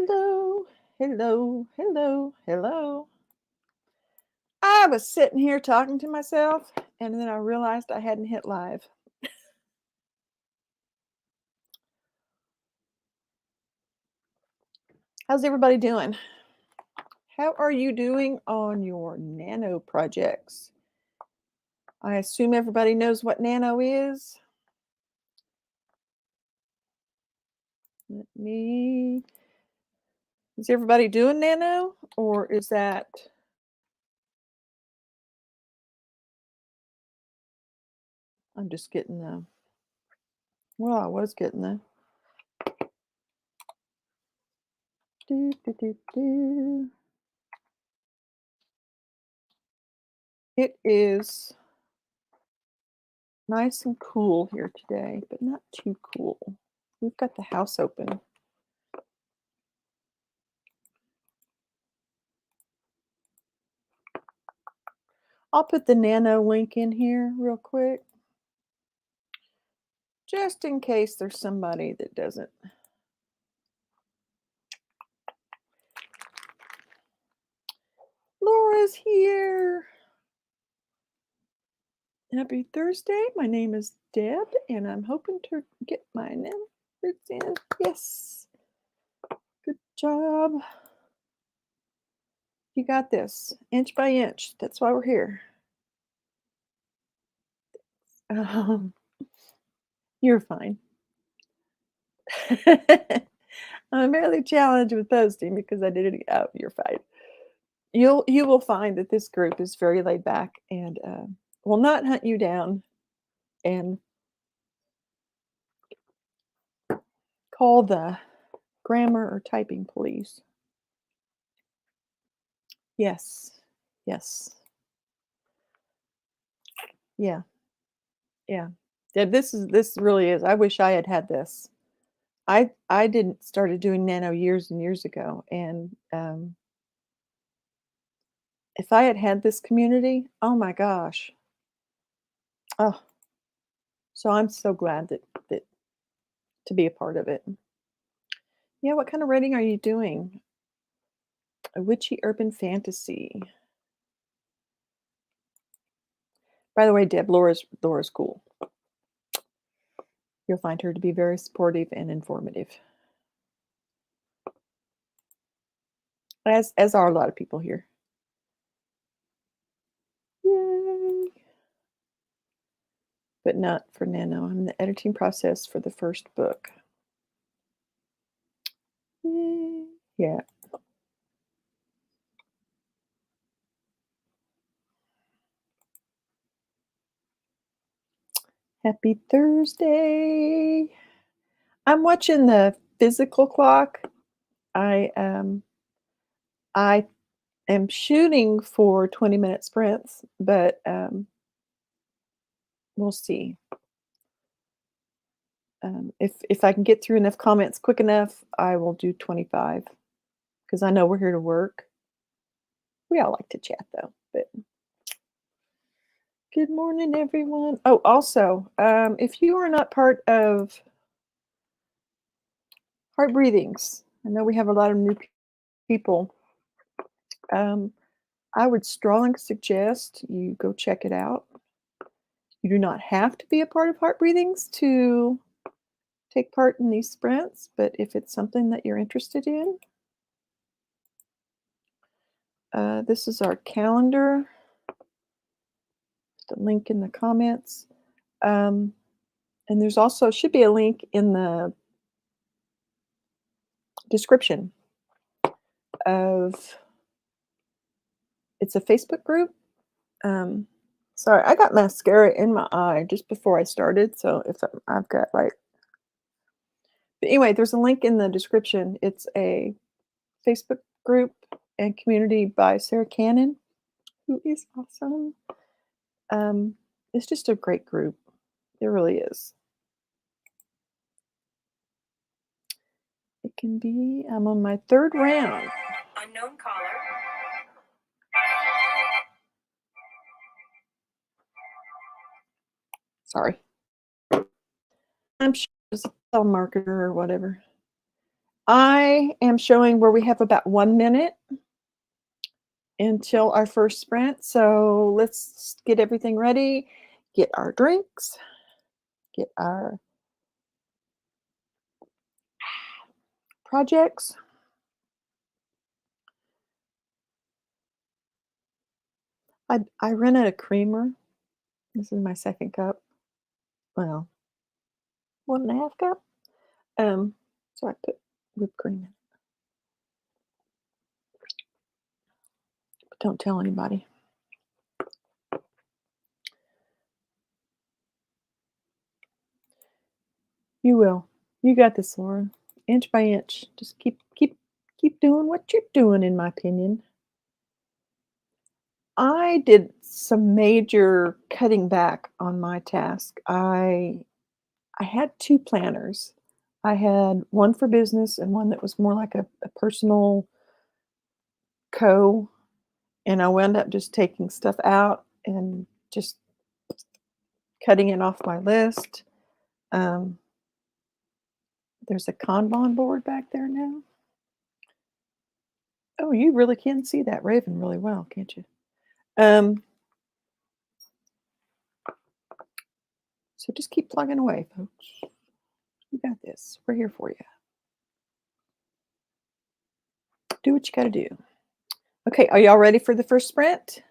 Hello, hello, hello, hello. I was sitting here talking to myself, and then I realized I hadn't hit live. How's everybody doing? How are you doing on your nano projects? I assume everybody knows what nano is. Is everybody doing nano, or is that... I'm just getting the... Well, I was getting the... It is nice and cool here today, but not too cool. We've got the house open. I'll put the nano link in here real quick, just in case there's somebody that doesn't. Laura's here. Happy Thursday. My name is Deb, and I'm hoping to get my numbers in. Yes. Good job. You got this, inch by inch. That's why we're here. You're fine. I'm barely challenged with posting because I did it out. You're fine. You will find that this group is very laid back and will not hunt you down and call the grammar or typing police. Yes. Yes. Yeah. Yeah. Yeah, this really is. I wish I had had this. I didn't started doing nano years and years ago, and if I had had this community, oh my gosh. Oh, so I'm so glad that to be a part of it. Yeah, what kind of writing are you doing? A witchy urban fantasy. By the way, Deb, Laura's cool. You'll find her to be very supportive and informative. As are a lot of people here. Yay. But not for nano. I'm in the editing process for the first book. Yay. Yeah. Happy Thursday. I'm watching the physical clock. I am shooting for 20-minute sprints, but we'll see. If I can get through enough comments quick enough, I will do 25 because I know we're here to work. We all like to chat though. But good morning, everyone. Oh, also, if you are not part of Heart Breathings, I know we have a lot of new people. I would strongly suggest you go check it out. You do not have to be a part of Heart Breathings to take part in these sprints, but if it's something that you're interested in, this is our calendar. The link in the comments. And there's also should be a link in the description of... It's a Facebook group. Sorry, I got mascara in my eye just before I started, so if I've got like... But anyway, there's a link in the description. It's a Facebook group and community by Sarah Cannon, who is awesome. It's just a great group. It really is. It can be... I'm on my third round. Unknown caller. Sorry. I'm sure it's a telemarketer or whatever. I am showing where we have about 1 minute until our first sprint. So let's get everything ready, get our drinks, get our projects. I rented a creamer. This is my second cup. Well, 1.5 cup. Um, so I put whipped cream in. But don't tell anybody. You will. You got this, Lauren. Inch by inch. Just keep doing what you're doing, in my opinion. I did some major cutting back on my task. I had 2 planners. I had one for business and one that was more like a personal co, and I wound up just taking stuff out and just cutting it off my list. Um, there's a Kanban board back there now. Oh, you really can see that raven really well, can't you? Um, so just keep plugging away, folks. You got this. We're here for you. Do what you got to do. Okay, are y'all ready for the first sprint?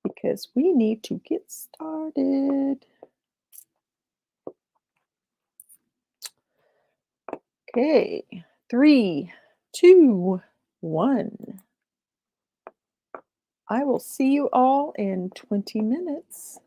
Because we need to get started. Okay, 3, 2, 1. I will see you all in 20 minutes.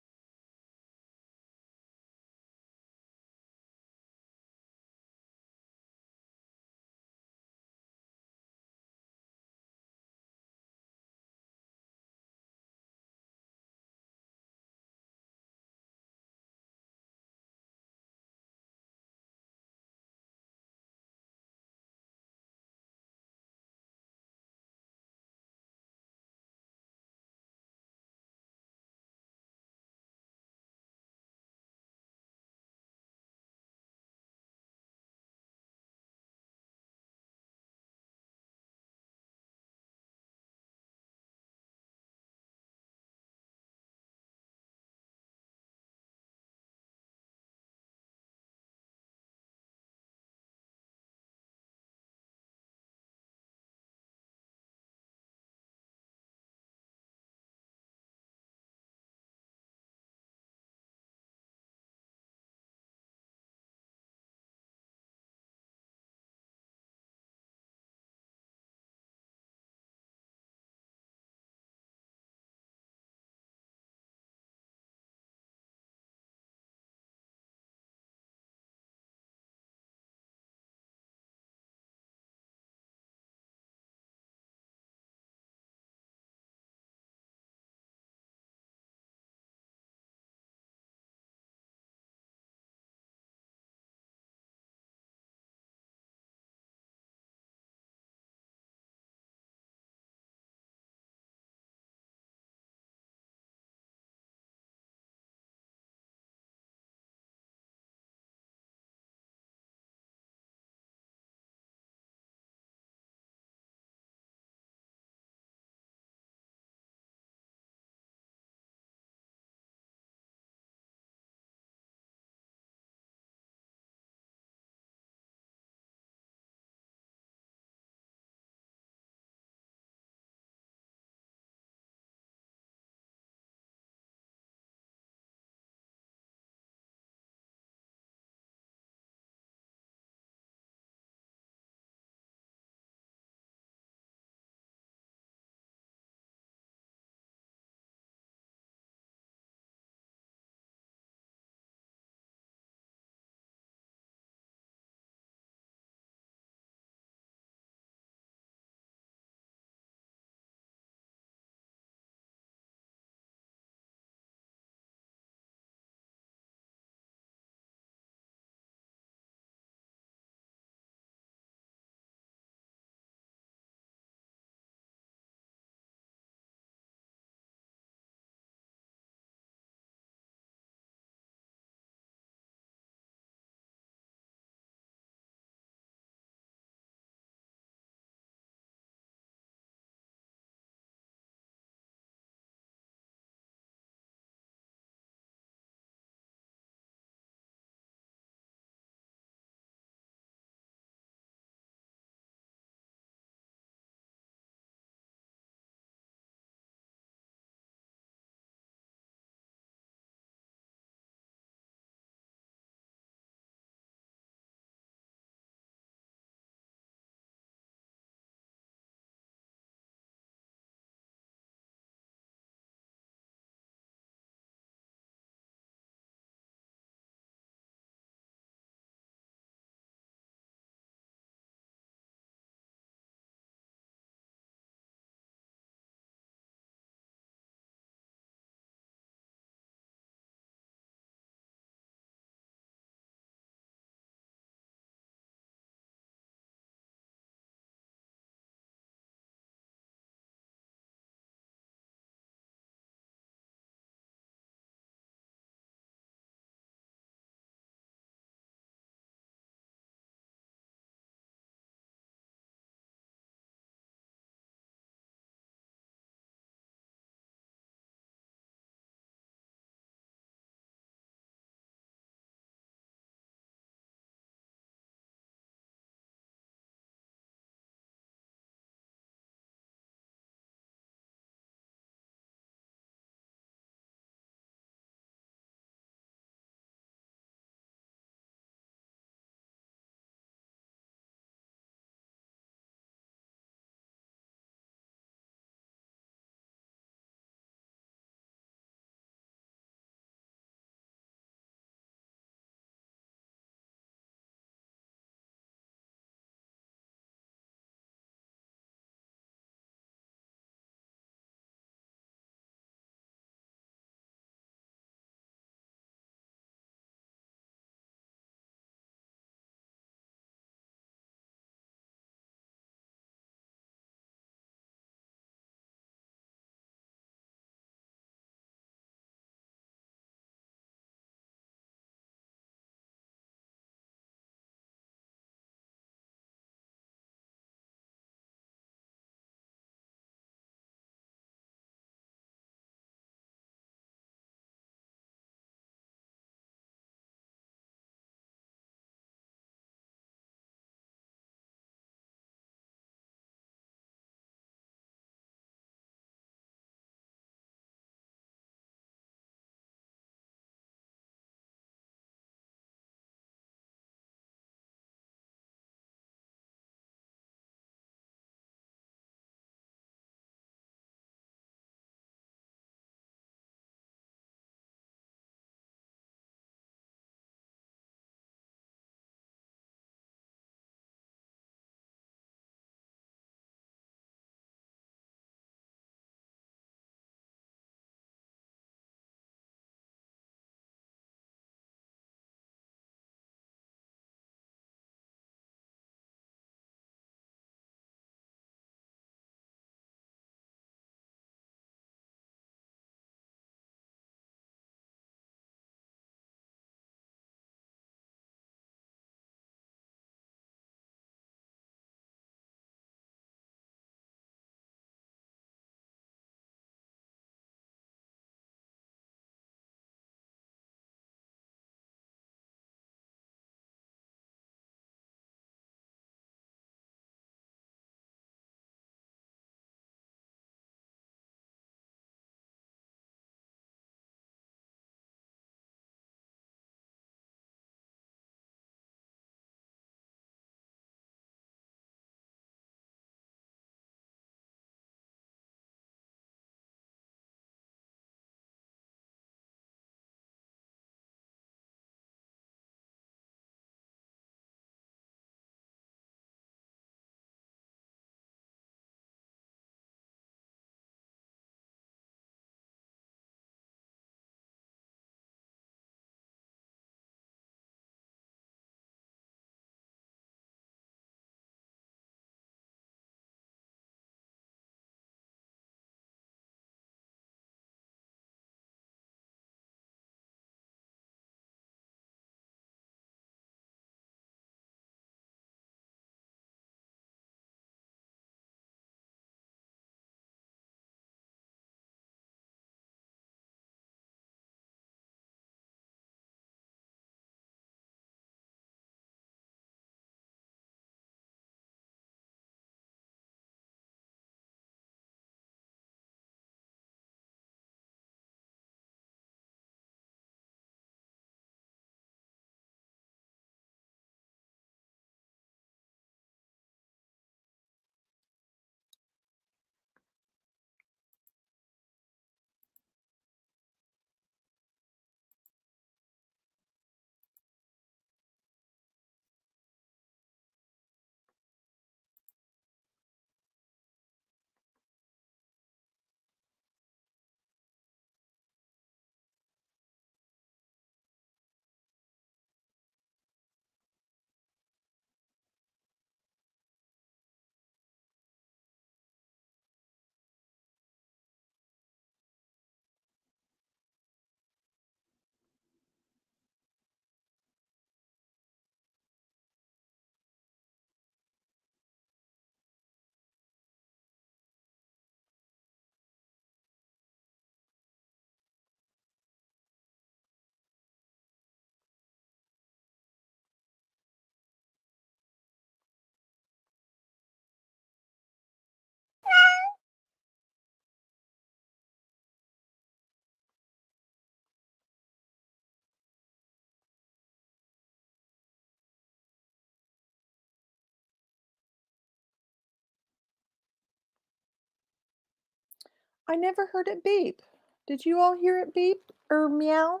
I never heard it beep. Did you all hear it beep or meow?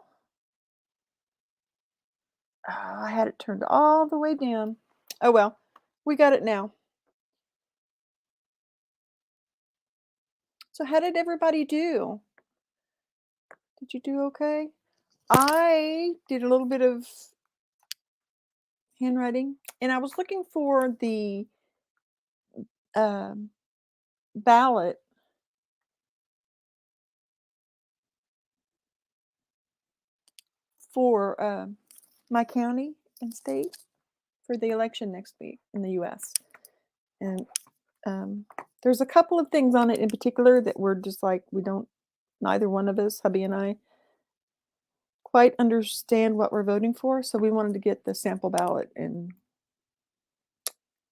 Oh, I had it turned all the way down. Oh well, we got it now. So how did everybody do? Did you do okay? I did a little bit of handwriting, and I was looking for the um, ballot for my county and state for the election next week in the U.S. And there's a couple of things on it in particular that we're just like we don't, neither one of us, hubby and I, quite understand what we're voting for. So we wanted to get the sample ballot and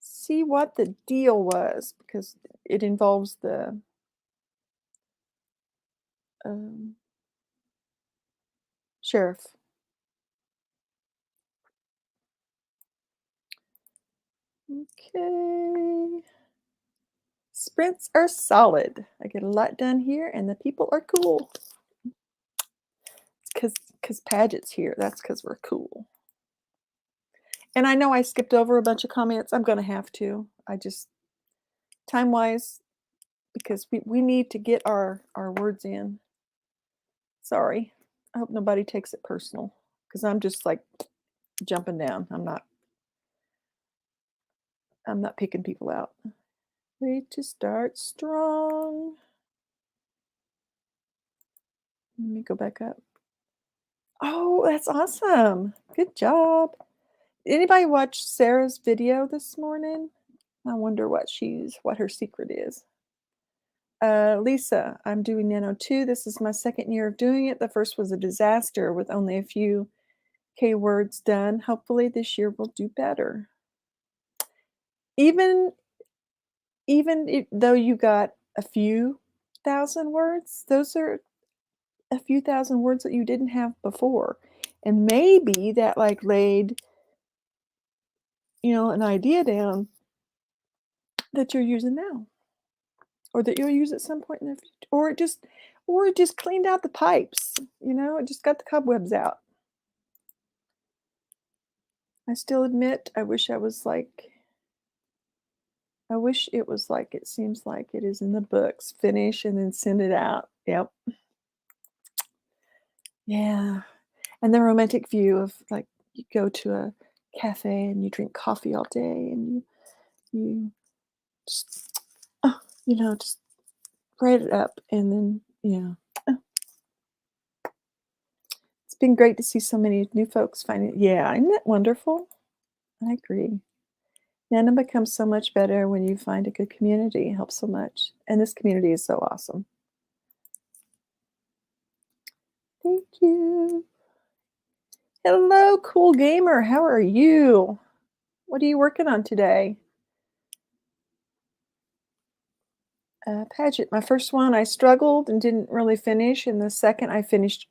see what the deal was because it involves the um, sheriff. Okay. Sprints are solid. I get a lot done here, and the people are cool. It's because Paget's here. That's because we're cool. And I know I skipped over a bunch of comments. I'm going to have to. I just, time-wise, because we need to get our words in. Sorry. I hope nobody takes it personal because I'm just like jumping down. I'm not picking people out. Way to start strong. Let me go back up. Oh, that's awesome. Good job. Anybody watch Sarah's video this morning? I wonder what her secret is. Lisa, I'm doing Nano 2. This is my second year of doing it. The first was a disaster with only a few K words done. Hopefully this year will do better. Even though you got a few thousand words, those are a few thousand words that you didn't have before. And maybe that like laid, an idea down that you're using now. Or that you'll use at some point in the future. Or it just cleaned out the pipes, it just got the cobwebs out. I still admit I wish it was like it seems like it is in the books. Finish and then send it out. Yep. Yeah. And the romantic view of like you go to a cafe and you drink coffee all day and you just just write it up and then it's been great to see so many new folks find it. Yeah, isn't that wonderful? I agree. Nana becomes so much better when you find a good community. It helps so much. And this community is so awesome. Thank you. Hello, cool gamer. How are you? What are you working on today? Paget, my first one, I struggled and didn't really finish. And the second, I finished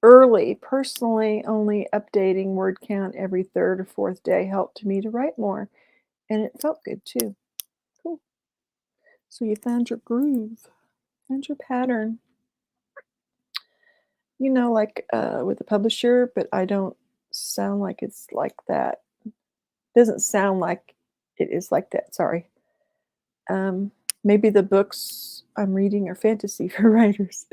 early. Personally, only updating word count every third or fourth day helped me to write more. And it felt good too. Cool. So you found your groove, found your pattern. Like with a publisher, but I don't sound like it's like that. Doesn't sound like it is like that. Sorry. Maybe the books I'm reading are fantasy for writers.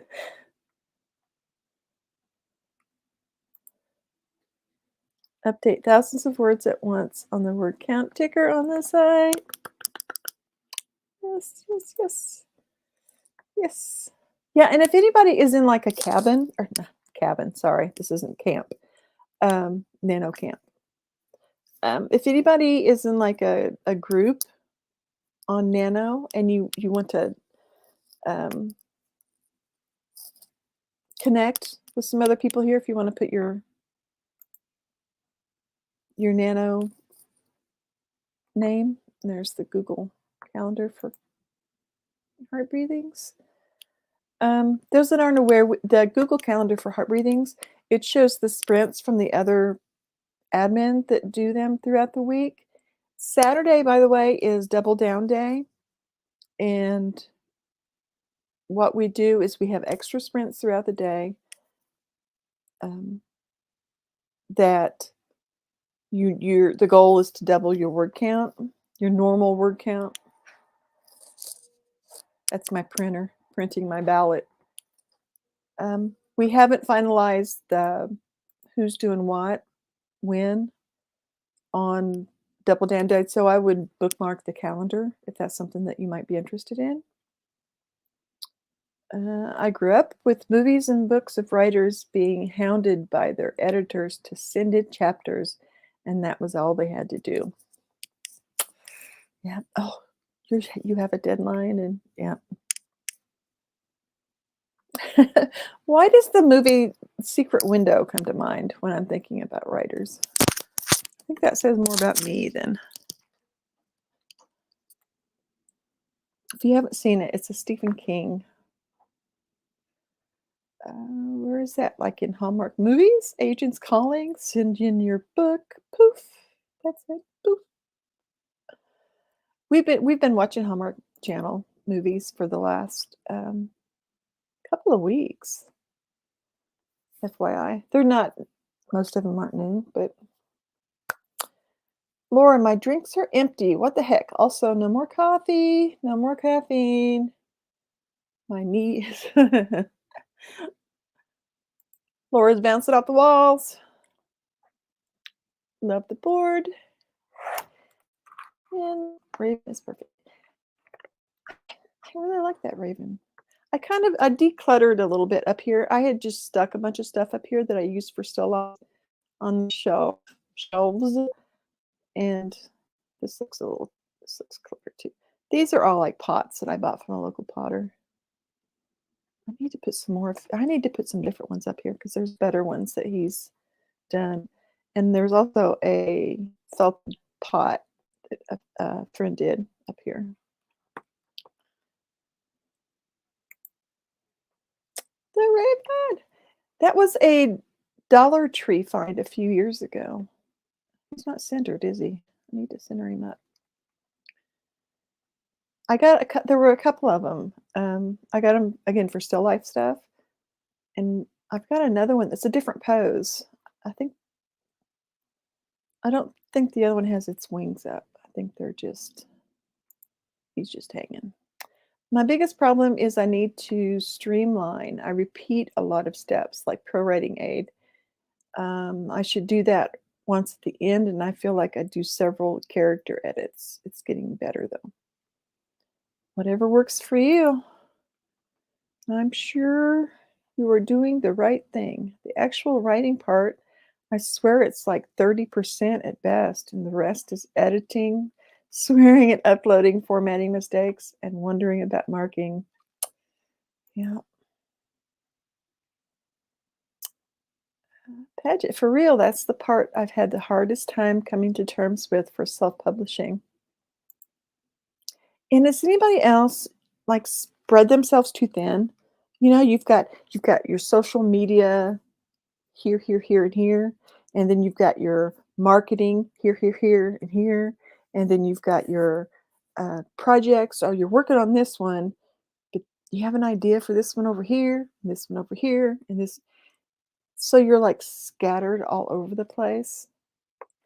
Update thousands of words at once on the word count ticker on the site. Yes, yes, yes. Yes. Yeah, and if anybody is in like a cabin, or no, cabin, sorry, this isn't camp, nano camp. If anybody is in like a group on Nano and you want to connect with some other people here, if you want to put your Nano name, there's the Google Calendar for heart breathings. Those that aren't aware, the Google Calendar for heart breathings, it shows the sprints from the other admin that do them throughout the week. Saturday, by the way, is double down day, and what we do is we have extra sprints throughout the day, that the goal is to double your word count, your normal word count. That's my printer printing my ballot. We haven't finalized the who's doing what, when on Double Down Day, so I would bookmark the calendar if that's something that you might be interested in. I grew up with movies and books of writers being hounded by their editors to send in chapters, and that was all they had to do. Yeah. Oh, you have a deadline, and yeah. Why does the movie Secret Window come to mind when I'm thinking about writers? I think that says more about me than. If you haven't seen it, it's a Stephen King. Where is that? Like in Hallmark movies? Agents Calling, send in your book. Poof. That's it. Poof. We've been watching Hallmark Channel movies for the last couple of weeks. FYI, they're not. Most of them aren't new, but Laura, my drinks are empty. What the heck? Also, no more coffee. No more caffeine. My knees. Laura's bouncing off the walls. Love the board. And Raven is perfect. I really like that Raven. I decluttered a little bit up here. I had just stuck a bunch of stuff up here that I used for still life on the shelves. And this looks clear too. These are all like pots that I bought from a local potter. I need to put some different ones up here because there's better ones that he's done. And there's also a felted pot that a friend did up here. They're very good. That was a Dollar Tree find a few years ago. He's not centered, is he? I need to center him up. There were a couple of them. I got them again for still life stuff, and I've got another one that's a different pose. I don't think the other one has its wings up. I think he's just hanging. My biggest problem is I need to streamline. I repeat a lot of steps like Pro Writing Aid. I should do that once at the end, and I feel like I do several character edits. It's getting better though. Whatever works for you. I'm sure you are doing the right thing. The actual writing part, I swear it's like 30% at best, and the rest is editing, swearing and uploading, formatting mistakes, and wondering about marking. Yeah. Paget, for real, that's the part I've had the hardest time coming to terms with for self-publishing. And does anybody else like spread themselves too thin? You know, you've got your social media here, here, here, and here, and then you've got your marketing here, here, here, and here, and then you've got your projects. Oh, you're working on this one, but you have an idea for this one over here, and this one over here, and this. So you're like scattered all over the place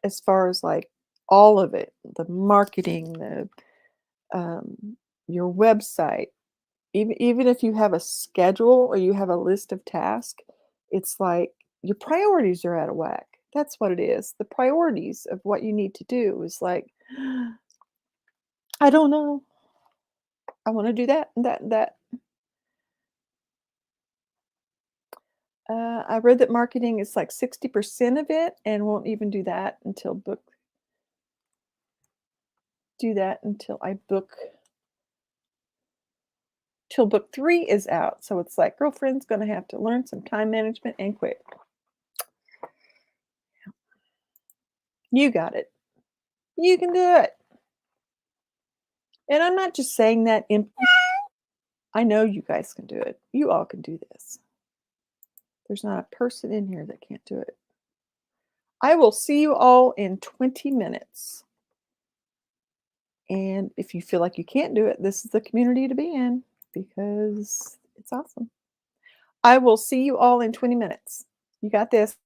as far as like all of it, the marketing, your website, even if you have a schedule or you have a list of tasks, it's like your priorities are out of whack. That's what it is. The priorities of what you need to do is like, I don't know. I want to do that and that and that. I read that marketing is like 60% of it, and won't even do that until I book till book 3 is out. So it's like, girlfriend's going to have to learn some time management and quit. You got it. You can do it. And I'm not just saying that I know you guys can do it. You all can do this. There's not a person in here that can't do it. I will see you all in 20 minutes. And if you feel like you can't do it, this is the community to be in. because it's awesome. I will see you all in 20 minutes. You got this.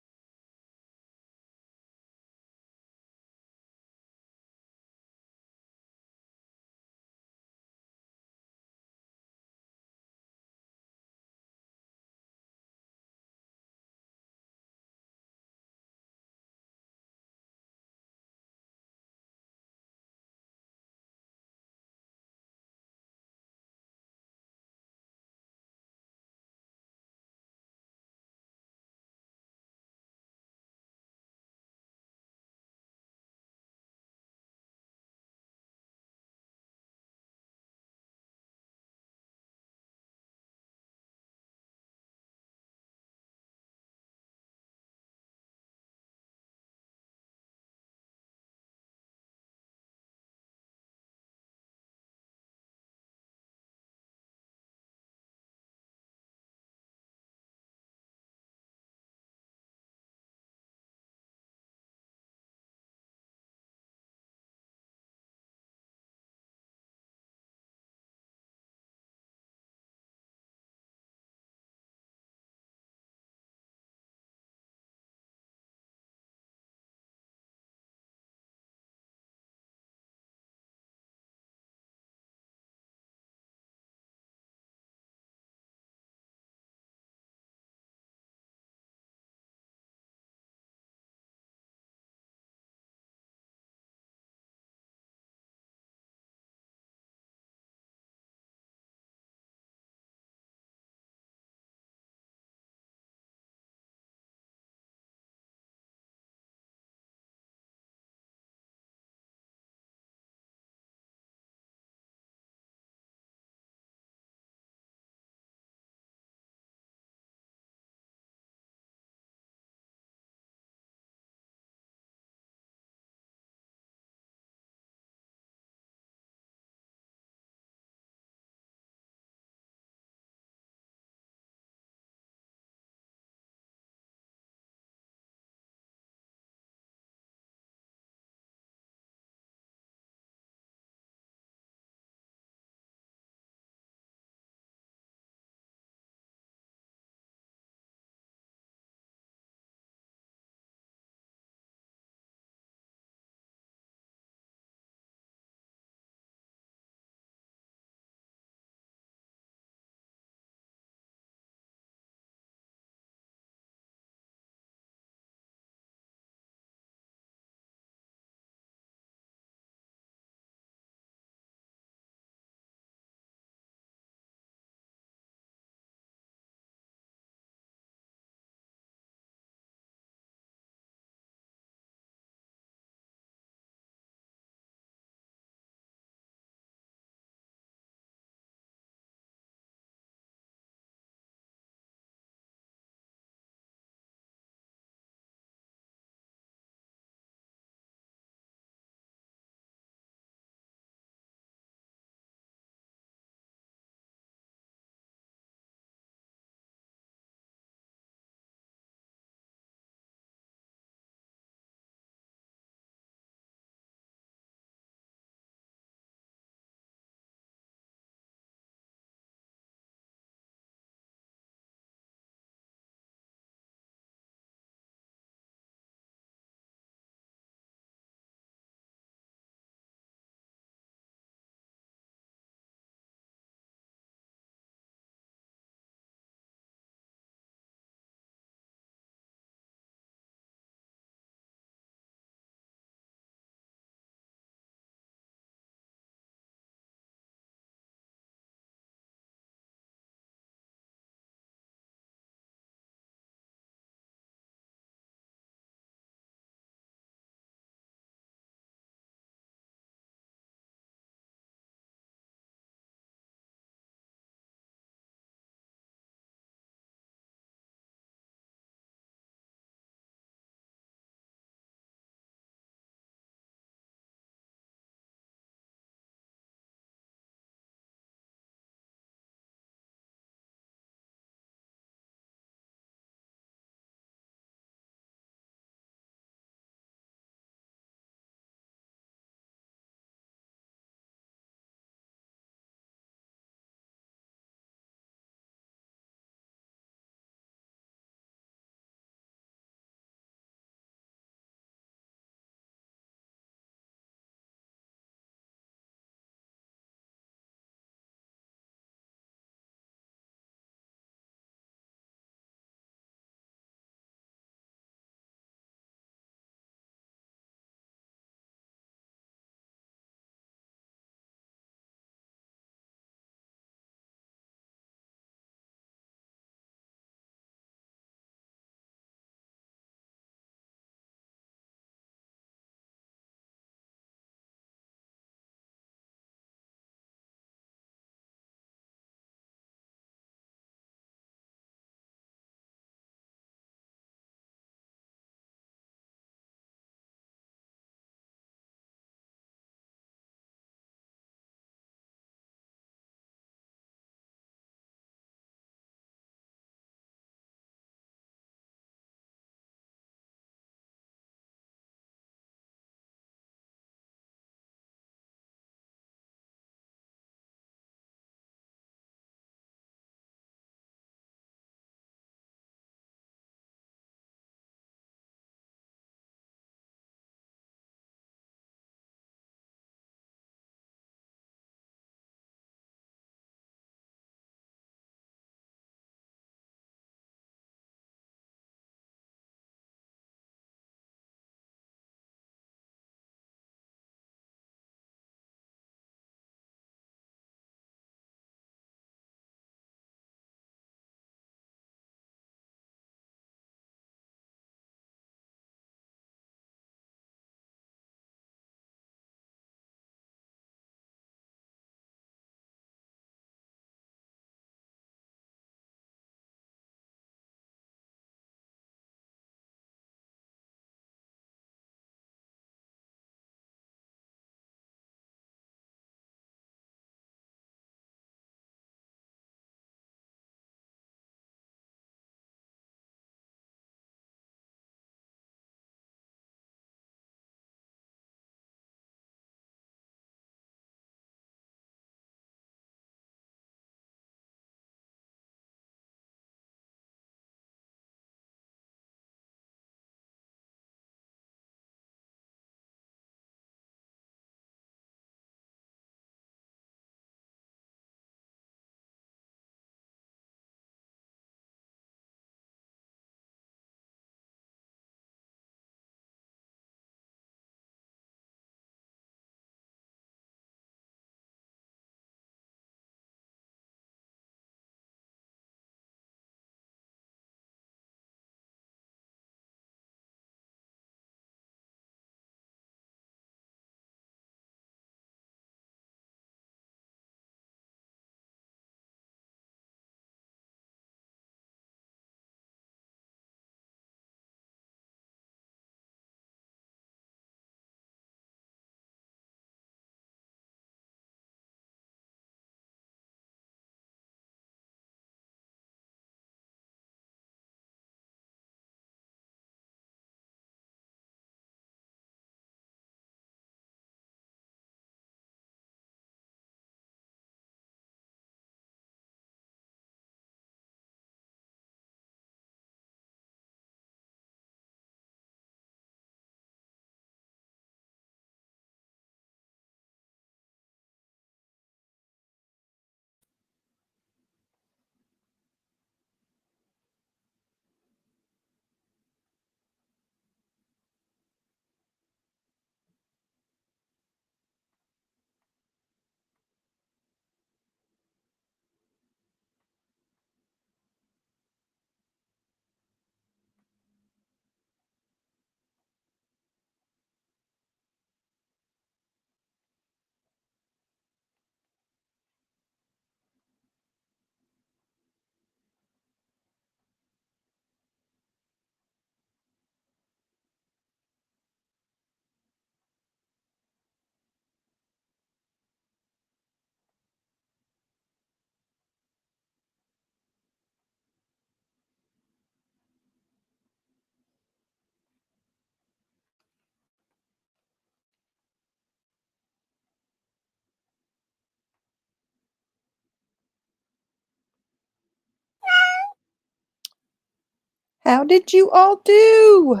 How did you all do?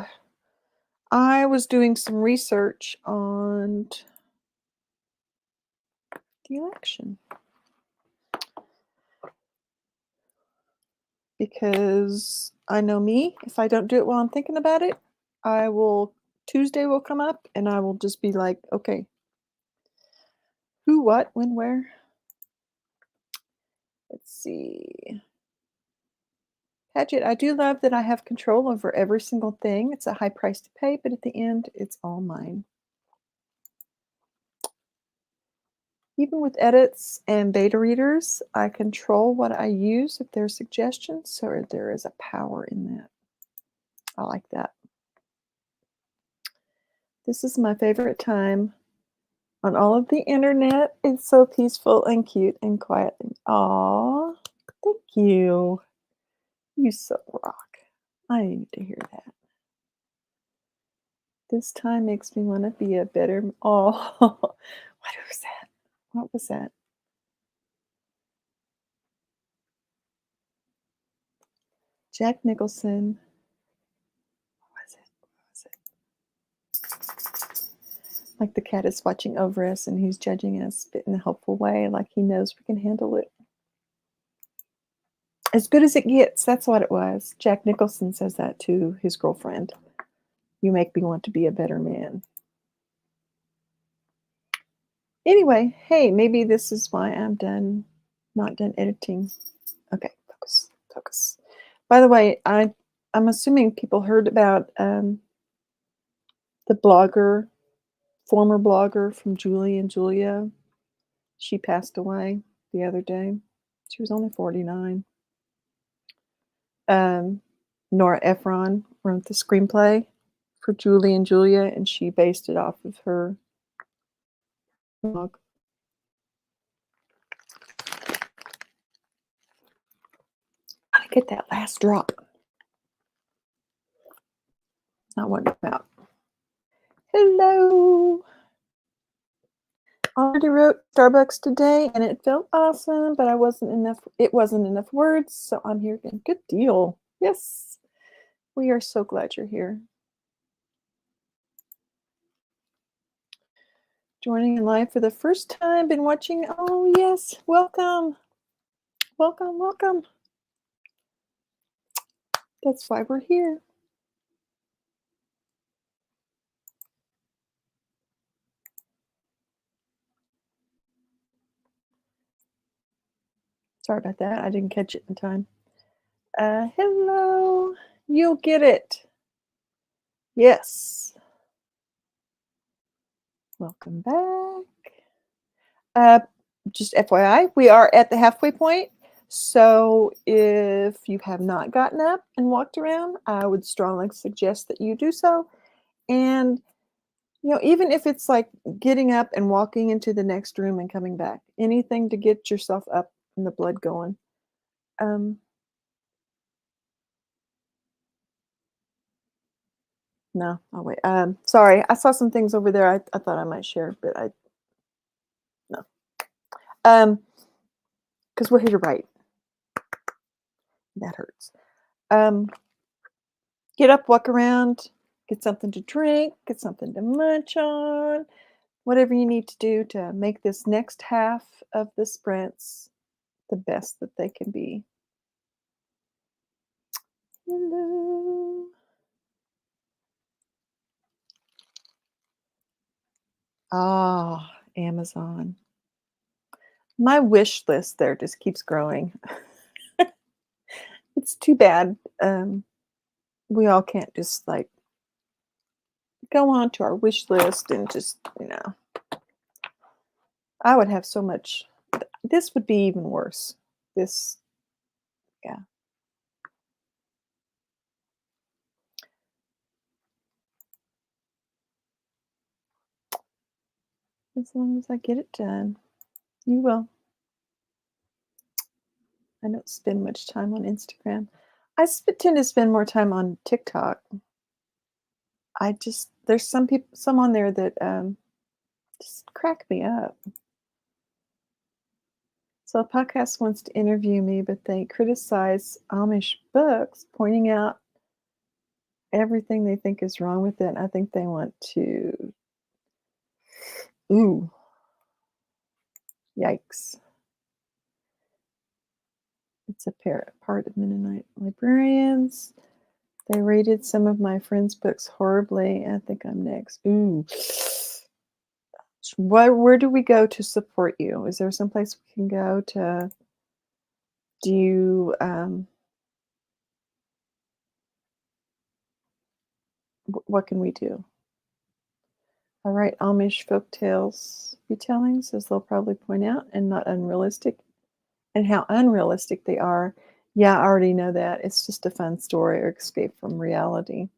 I was doing some research on the election because I know me. If I don't do it while I'm thinking about it, Tuesday will come up and I will just be like, okay, who, what, when, where? Let's see. Paget, I do love that I have control over every single thing. It's a high price to pay, but at the end, it's all mine. Even with edits and beta readers, I control what I use if there's suggestions, so there is a power in that. I like that. This is my favorite time on all of the internet. It's so peaceful and cute and quiet. Aw, thank you. You so rock. I need to hear that. This time makes me want to be a better. Oh, what was that? What was that? Jack Nicholson. What was it? Like the cat is watching over us and he's judging us, but in a helpful way, like he knows we can handle it. As good as it gets, that's what it was. Jack Nicholson says that to his girlfriend. You make me want to be a better man. Anyway, hey, maybe this is why I'm not done editing. Okay, focus. By the way, I'm assuming people heard about the former blogger from Julie and Julia. She passed away the other day. She was only 49. Nora Ephron wrote the screenplay for Julie and Julia, and she based it off of her blog. I get that last drop. Not what it's about. Hello. Already wrote Starbucks today, and it felt awesome, but it wasn't enough words, so I'm here again. Good deal. Yes. We are so glad you're here. Joining in live for the first time, been watching. Oh, yes. Welcome. Welcome, welcome. That's why we're here. Sorry about that. I didn't catch it in time. Hello. You'll get it. Yes. Welcome back. Just FYI, we are at the halfway point. So if you have not gotten up and walked around, I would strongly suggest that you do so. And, even if it's like getting up and walking into the next room and coming back, anything to get yourself up and the blood going. No, I'll wait. Sorry, I saw some things over there I thought I might share, but no. Because we're here to write. That hurts. Get up, walk around, get something to drink, get something to munch on, whatever you need to do to make this next half of the sprints the best that they can be. Hello. Ah, Amazon. My wish list there just keeps growing. It's too bad. We all can't just like go on to our wish list and just, I would have so much. This would be even worse. Yeah. As long as I get it done. You will. I don't spend much time on Instagram. I tend to spend more time on TikTok. There's some on there that just crack me up. So a podcast wants to interview me, but they criticize Amish books, pointing out everything they think is wrong with it. I think they want to. Ooh, yikes! It's a part of Mennonite librarians. They rated some of my friends' books horribly. I think I'm next. Ooh. Where do we go to support you? Is there someplace we can go to do what can we do? I write Amish folk tales retellings, as they'll probably point out, and not unrealistic. And how unrealistic they are. Yeah, I already know that. It's just a fun story or escape from reality.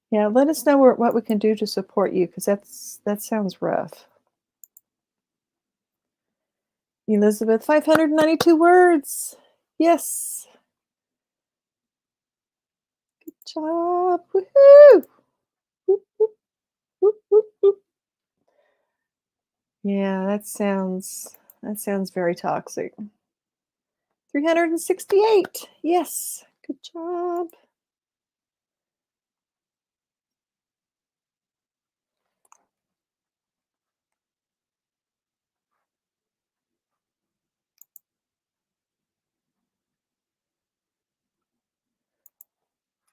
Yeah, let us know what we can do to support you, because that sounds rough. Elizabeth, 592 words. Yes. Good job. Woohoo! Whoop, whoop, whoop, whoop, whoop. Yeah, that sounds very toxic. 368. Yes. Good job.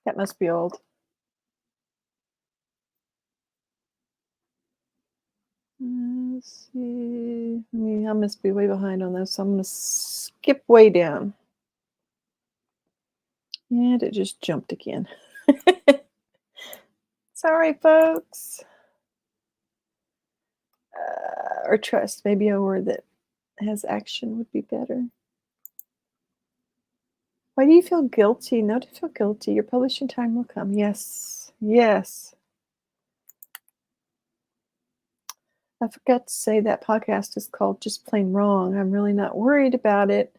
That must be old. Let's see. I must be way behind on this, so I'm going to skip way down. And it just jumped again. Sorry, folks. Or trust, maybe a word that has action would be better. Why do you feel guilty? No, to feel guilty. Your publishing time will come. Yes. Yes. I forgot to say that podcast is called Just Plain Wrong. I'm really not worried about it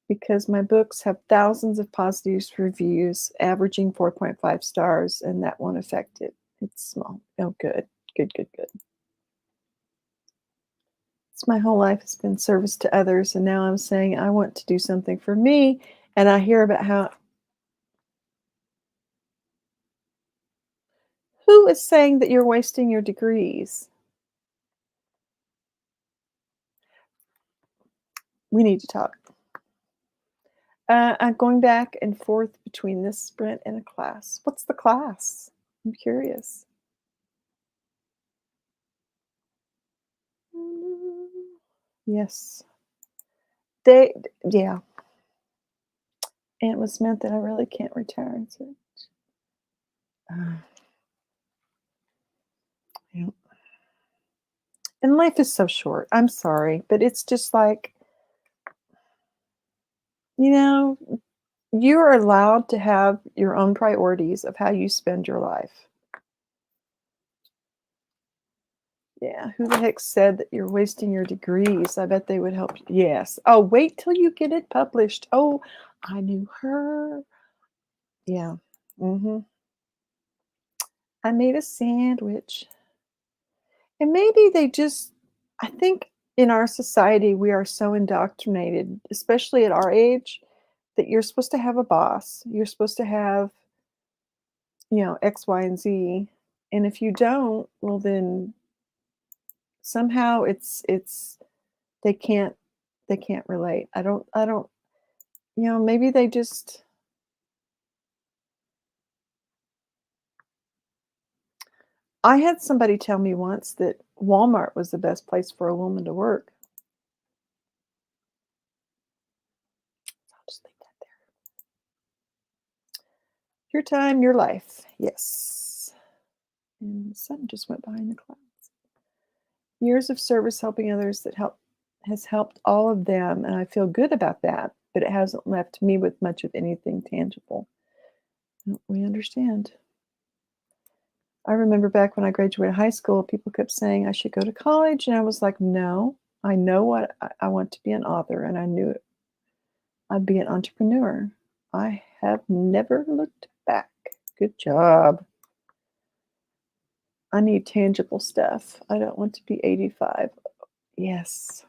because my books have thousands of positive reviews, averaging 4.5 stars, and that won't affect it. It's small. Oh, good. Good, good, good. It's my whole life has been service to others, and now I'm saying I want to do something for me, and I hear about how. Who is saying that you're wasting your degrees? We need to talk. I'm going back and forth between this sprint and a class. What's the class? I'm curious. Yes. Yeah. And it was meant that I really can't return. So, yeah. And life is so short. I'm sorry, but it's just like, you know, you're allowed to have your own priorities of how you spend your life. Yeah, who the heck said that you're wasting your degrees? I bet they would help you. Yes. Oh, wait till you get it published. Oh, I knew her. Yeah. I made a sandwich. And maybe I think in our society, we are so indoctrinated, especially at our age, that you're supposed to have a boss. You're supposed to have, X, Y, and Z. And if you don't, well, then somehow it's they can't they can't relate. I don't maybe they just. I had somebody tell me once that Walmart was the best place for a woman to work. I'll just leave that there. Your time, your life. Yes. And the sun just went behind the clouds. Years of service helping others has helped all of them, and I feel good about that, but it hasn't left me with much of anything tangible. We understand. I remember back when I graduated high school, people kept saying I should go to college, and I was like, no, I know what I want to be, an author, and I knew I'd be an entrepreneur. I have never looked back. Good job. I need tangible stuff. I don't want to be 85. Yes.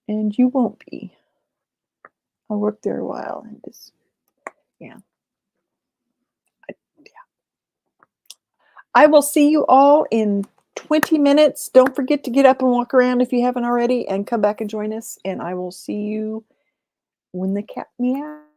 and you won't be. I worked there a while and just, yeah. I will see you all in 20 minutes. Don't forget to get up and walk around if you haven't already and come back and join us. And I will see you when the cat meows.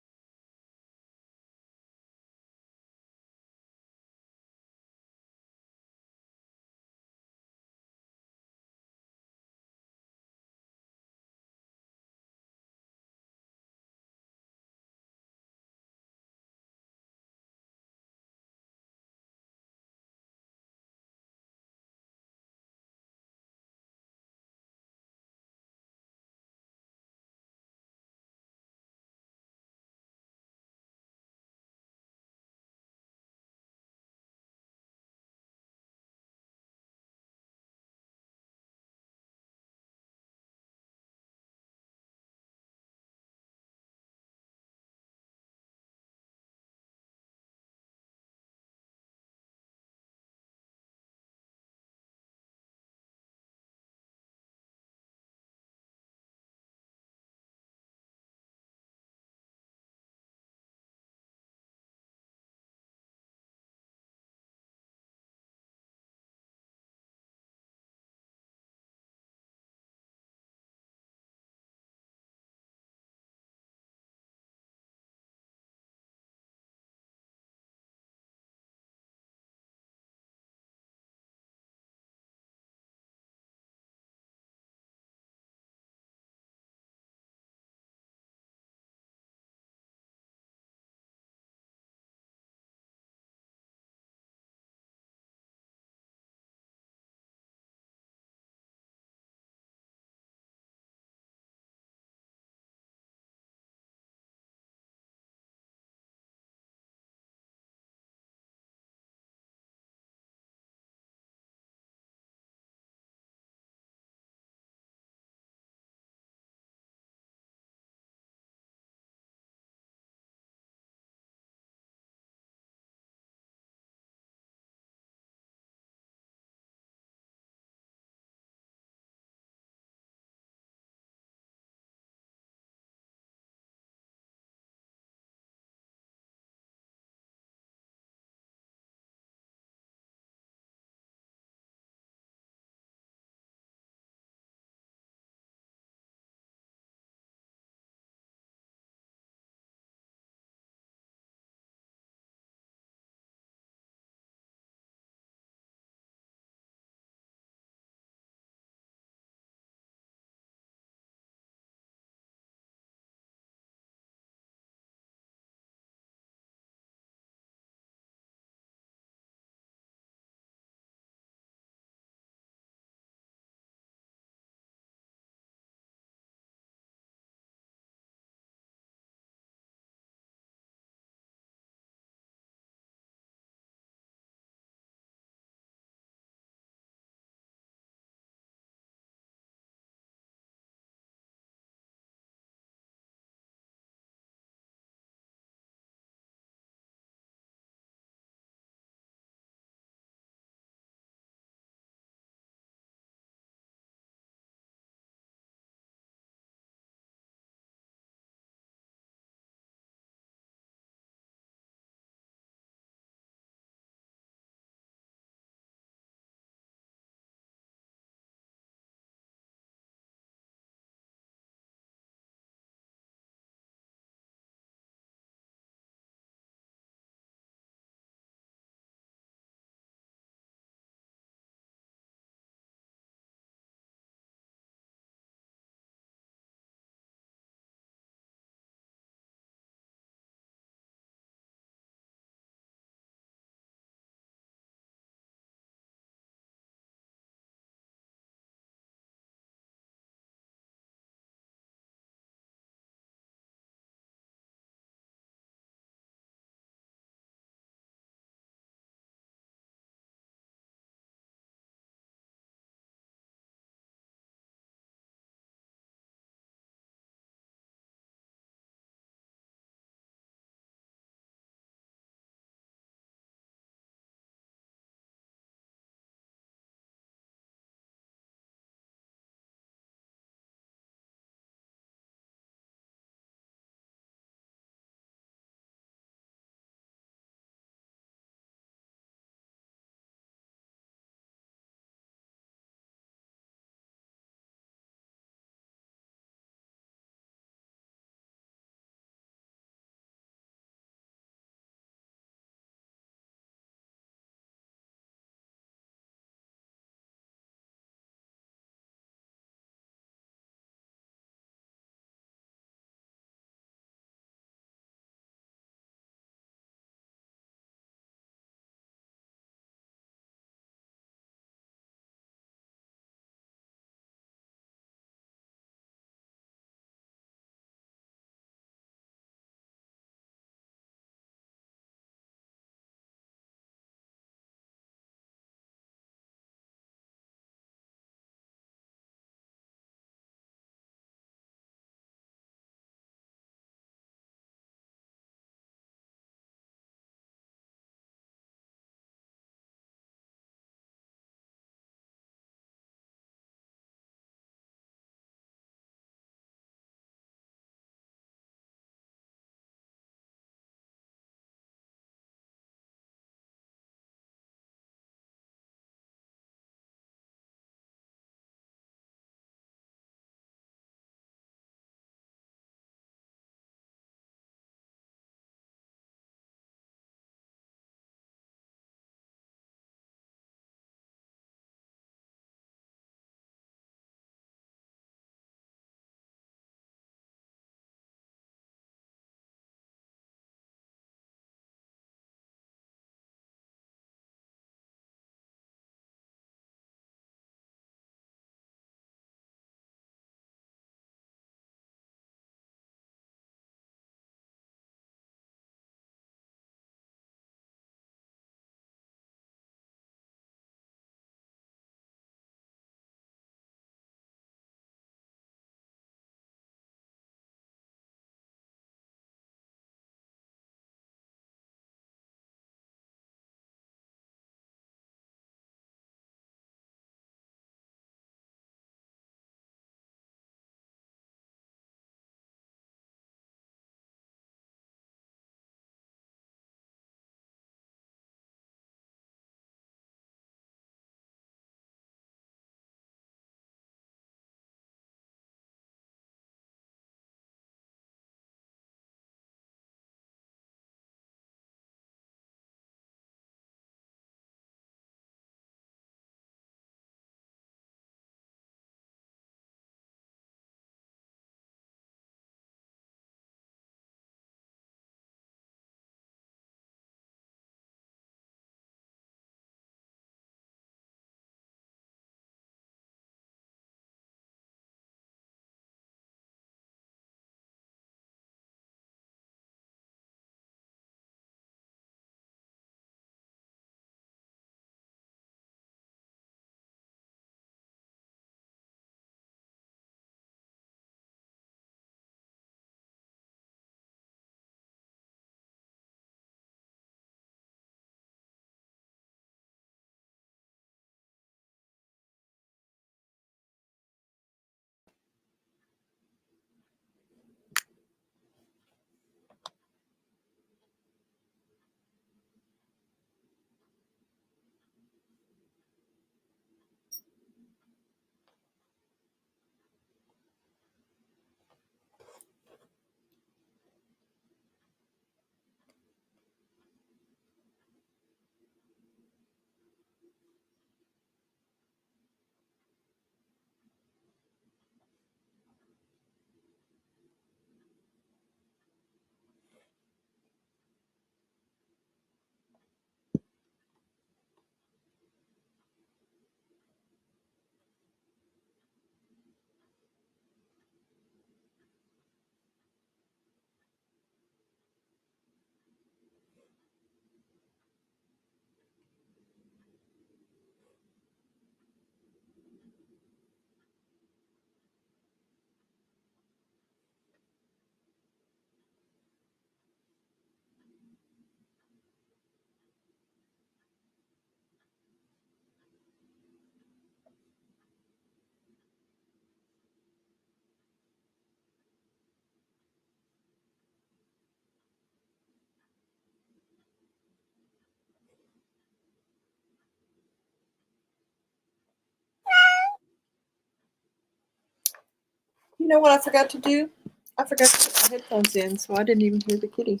You know what I forgot to do? I forgot to put my headphones in, so I didn't even hear the kitty.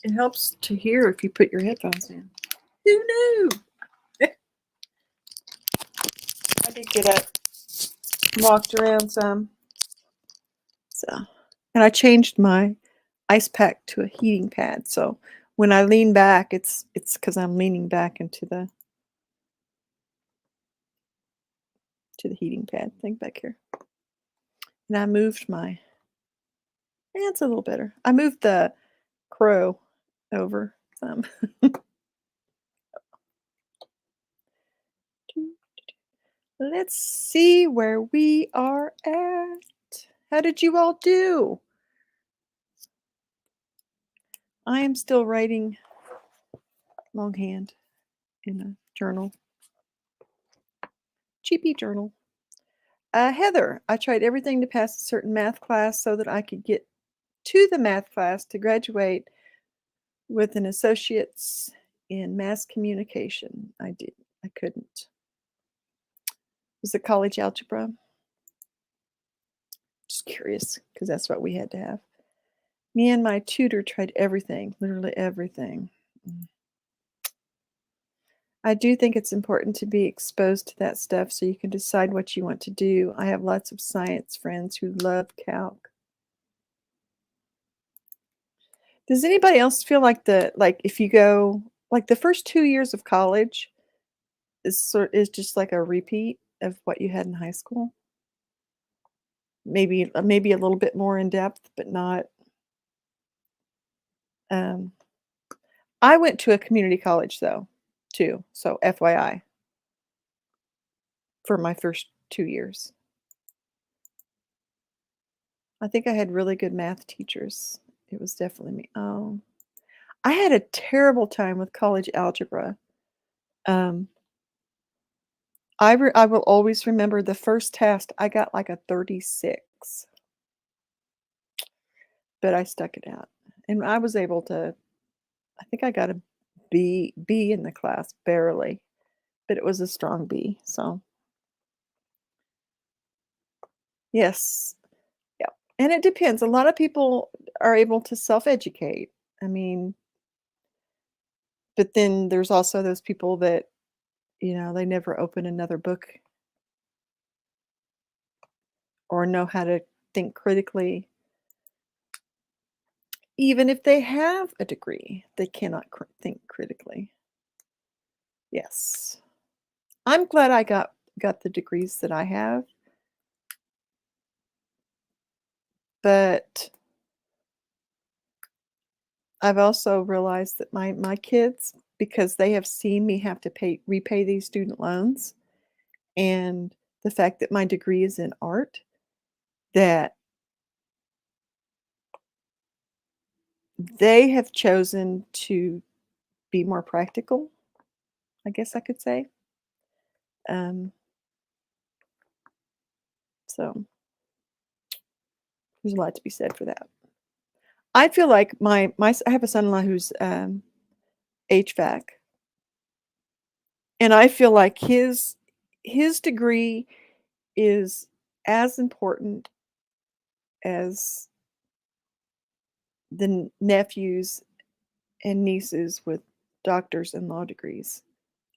It helps to hear if you put your headphones in. Who knew? I did get up, walked around some. So, and I changed my ice pack to a heating pad. So when I lean back, it's because I'm leaning back into the heating pad thing back here. And I moved my. It's a little better. I moved the crow over some. Let's see where we are at. How did you all do? I am still writing longhand in a journal. Cheapy journal. Heather, I tried everything to pass a certain math class so that I could get to the math class to graduate with an associate's in mass communication. I couldn't. Was it college algebra? Just curious, because that's what we had to have. Me and my tutor tried everything, literally everything. I do think it's important to be exposed to that stuff so you can decide what you want to do. I have lots of science friends who love calc. Does anybody else feel like if you go like the first 2 years of college is just like a repeat of what you had in high school? Maybe a little bit more in depth, but not. I went to a community college though, too. So FYI, for my first 2 years. I think I had really good math teachers. It was definitely me. Oh, I had a terrible time with college algebra. Um, I will always remember the first test, I got like a 36, but I stuck it out. And I was able to I think I got a B in the class, barely, but it was a strong B, so yes. Yeah, and it depends. A lot of people are able to self-educate. I mean, but then there's also those people that, they never open another book or know how to think critically. Even if they have a degree, they cannot think critically. Yes. I'm glad I got the degrees that I have, but I've also realized that my kids, because they have seen me have to repay these student loans, and the fact that my degree is in art, that they have chosen to be more practical, I guess I could say. Um, so there's a lot to be said for that. I feel like I have a son-in-law who's HVAC, and I feel like his degree is as important as the nephews and nieces with doctors and law degrees.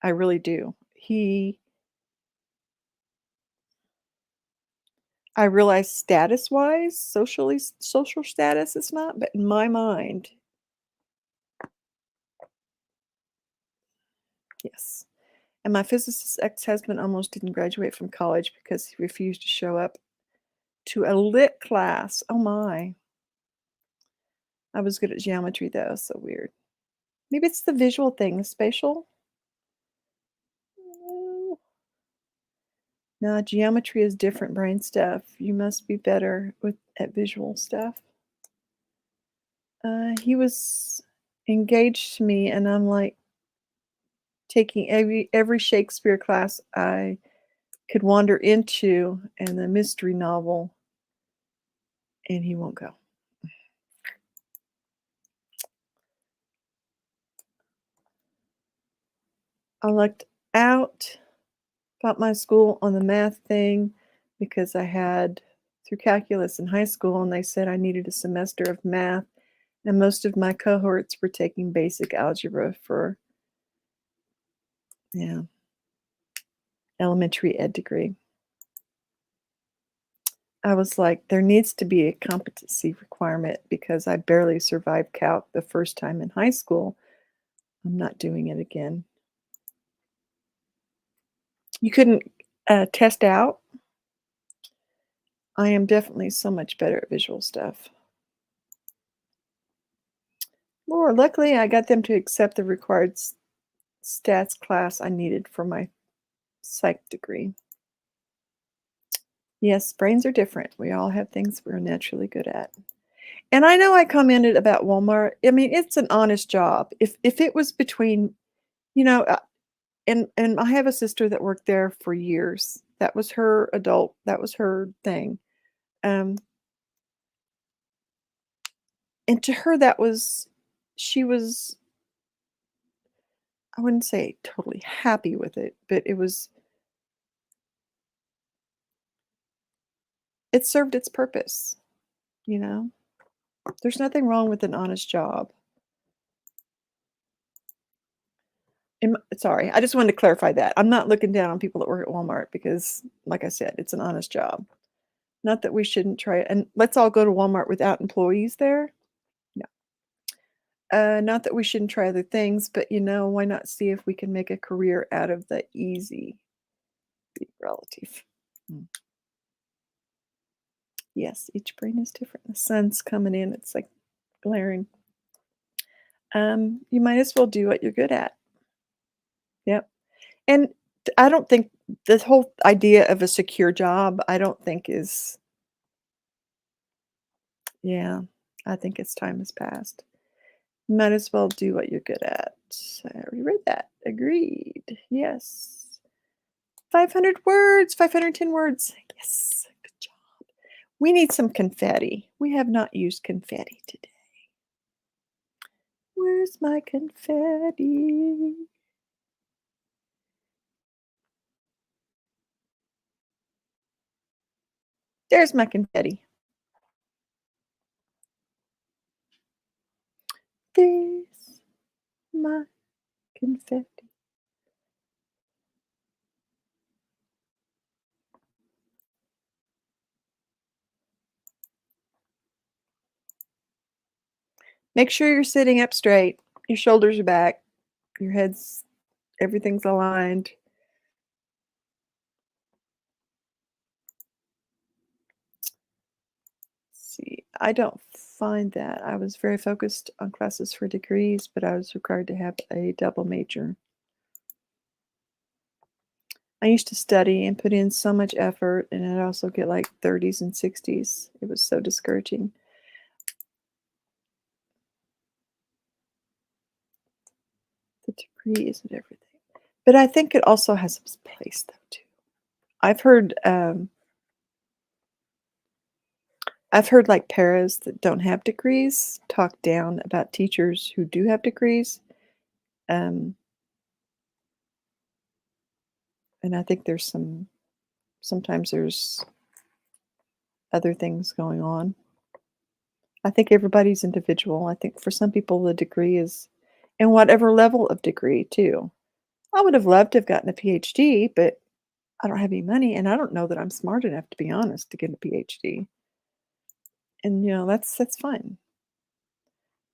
I really do. I realize status-wise, social status is not, but in my mind, yes. And my physicist ex-husband almost didn't graduate from college because he refused to show up to a lit class. Oh my. I was good at geometry though, so weird. Maybe it's the visual thing, the spatial. Mm, no, geometry is different brain stuff. You must be better at visual stuff. He was engaged to me, and I'm like taking every Shakespeare class I could wander into, and the mystery novel, and he won't go. I lucked out about my school on the math thing because I had through calculus in high school, and they said I needed a semester of math, and most of my cohorts were taking basic algebra for, yeah, elementary ed degree. I was like, there needs to be a competency requirement because I barely survived calc the first time in high school. I'm not doing it again. You couldn't test out? I am definitely so much better at visual stuff. Lord, luckily I got them to accept the required stats class I needed for my psych degree. Yes, brains are different. We all have things we're naturally good at. And I know I commented about Walmart. I mean, it's an honest job. If it was between, you know, and I have a sister that worked there for years. That was her adult. That was her thing. Um, and to her, that was she was. I wouldn't say totally happy with it, but it served its purpose. You know, there's nothing wrong with an honest job. Sorry, I just wanted to clarify that. I'm not looking down on people that work at Walmart because, like I said, it's an honest job. Not that we shouldn't try it. And let's all go to Walmart without employees there. No. Not that we shouldn't try other things, but why not see if we can make a career out of the easy relative? Mm. Yes, each brain is different. The sun's coming in, it's like glaring. You might as well do what you're good at. Yep. And I don't think this whole idea of a secure job, I don't think is, yeah, I think its time has passed. Might as well do what you're good at. I already read that. Agreed. Yes. 500 words, 510 words. Yes. Good job. We need some confetti. We have not used confetti today. Where's my confetti? There's my confetti. There's my confetti. Make sure you're sitting up straight. Your shoulders are back. Your head's, everything's aligned. See, I don't find that. I was very focused on classes for degrees, but I was required to have a double major. I used to study and put in so much effort, and I'd also get like 30s and 60s. It was so discouraging. The degree isn't everything. But I think it also has its place, though, too. I've heard like paras that don't have degrees talk down about teachers who do have degrees. Um, and I think sometimes there's other things going on. I think everybody's individual. I think for some people the degree is, and whatever level of degree too. I would have loved to have gotten a PhD, but I don't have any money, and I don't know that I'm smart enough, to be honest, to get a PhD. And that's fine.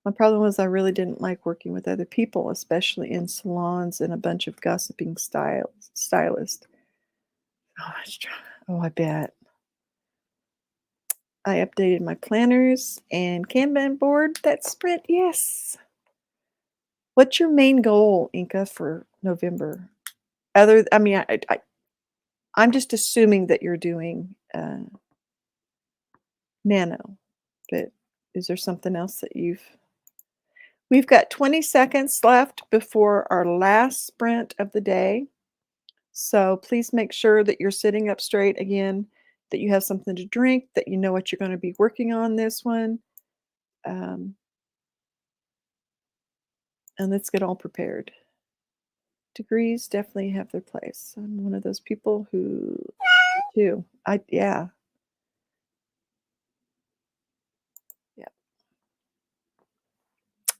My problem was I really didn't like working with other people, especially in salons and a bunch of gossiping stylists. Oh, I bet. I updated my planners and Kanban board. That sprint, yes. What's your main goal, Inca, for November? I mean, I'm just assuming that you're doing Nano, but is there something else that we've got 20 seconds left before our last sprint of the day. So please make sure that you're sitting up straight again, that you have something to drink, that you know what you're going to be working on this one. And let's get all prepared. Degrees definitely have their place. I'm one of those people who do. Yeah.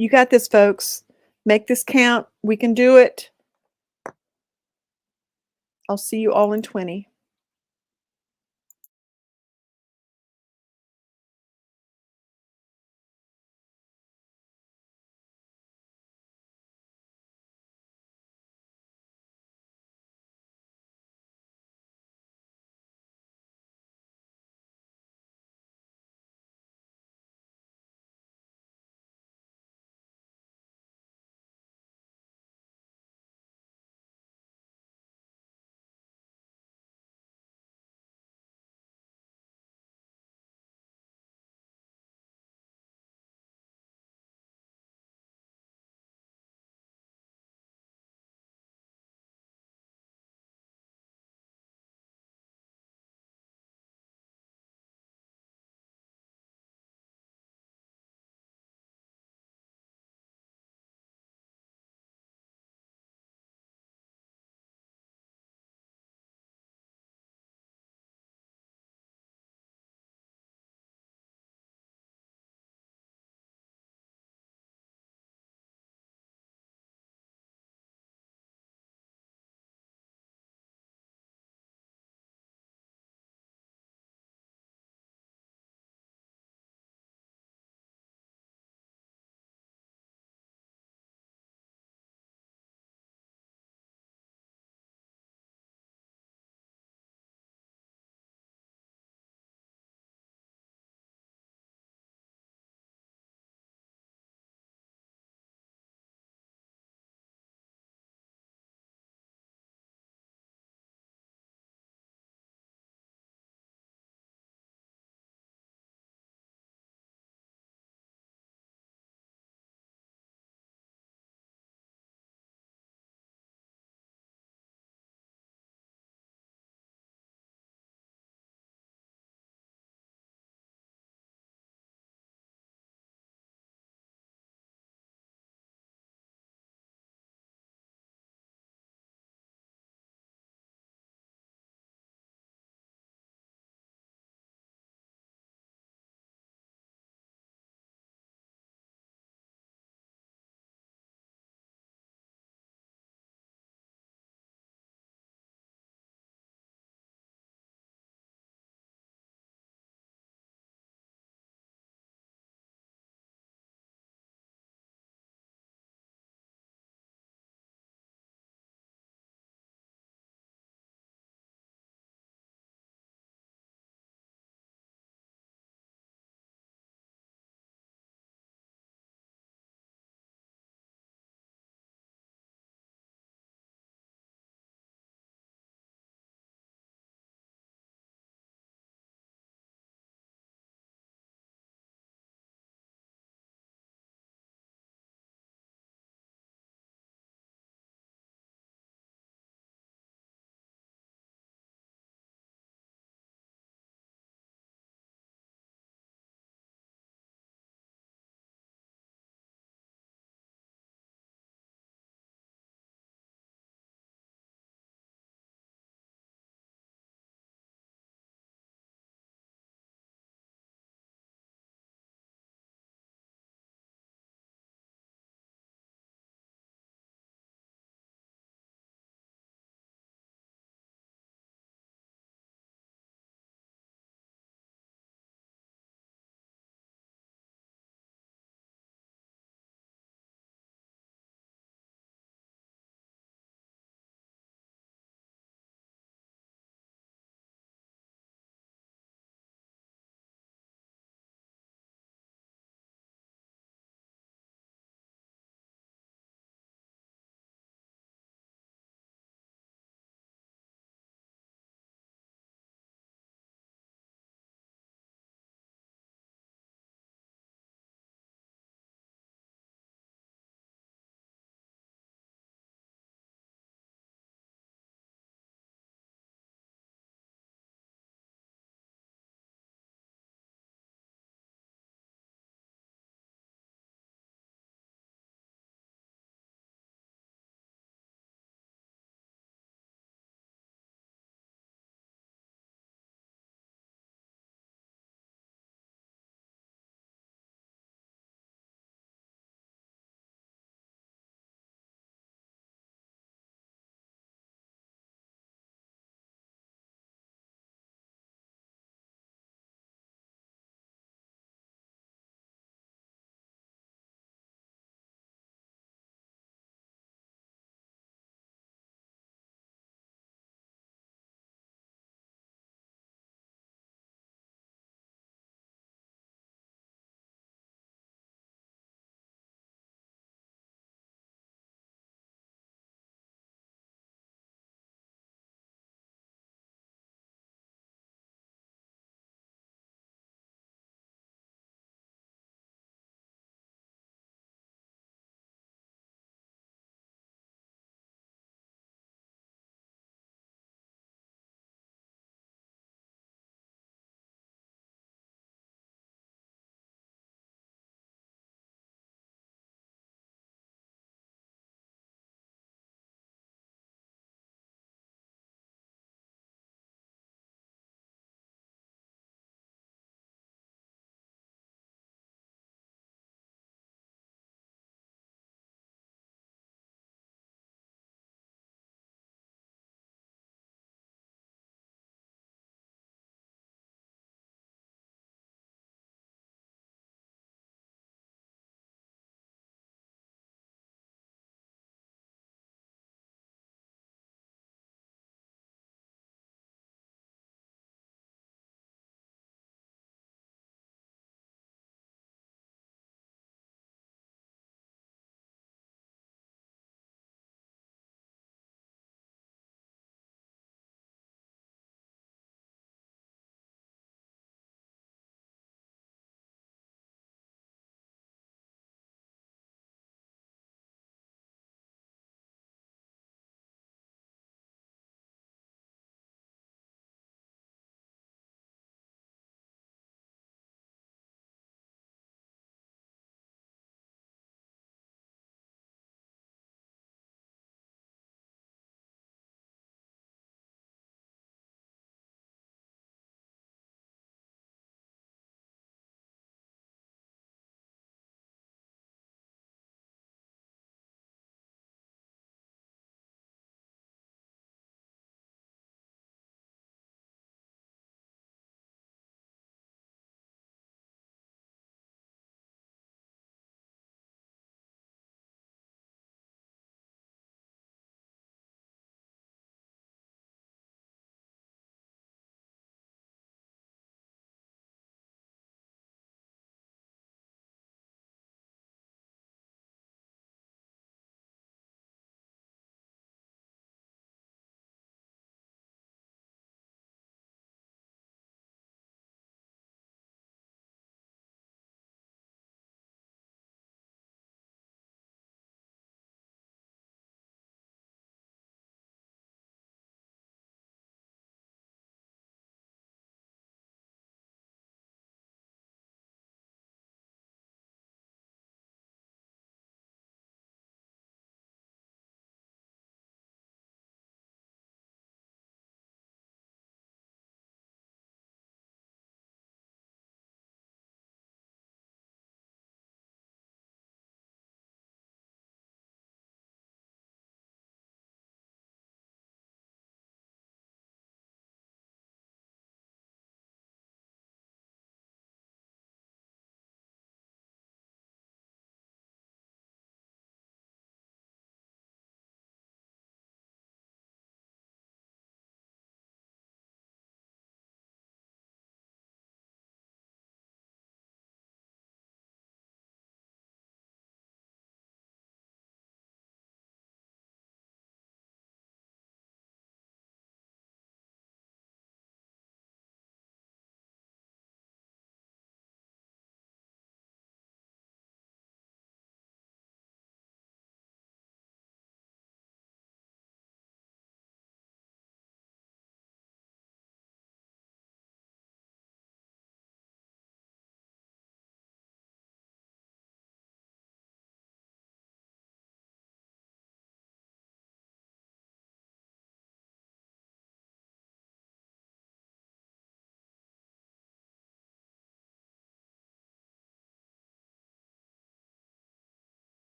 You got this, folks. Make this count. We can do it. I'll see you all in 20.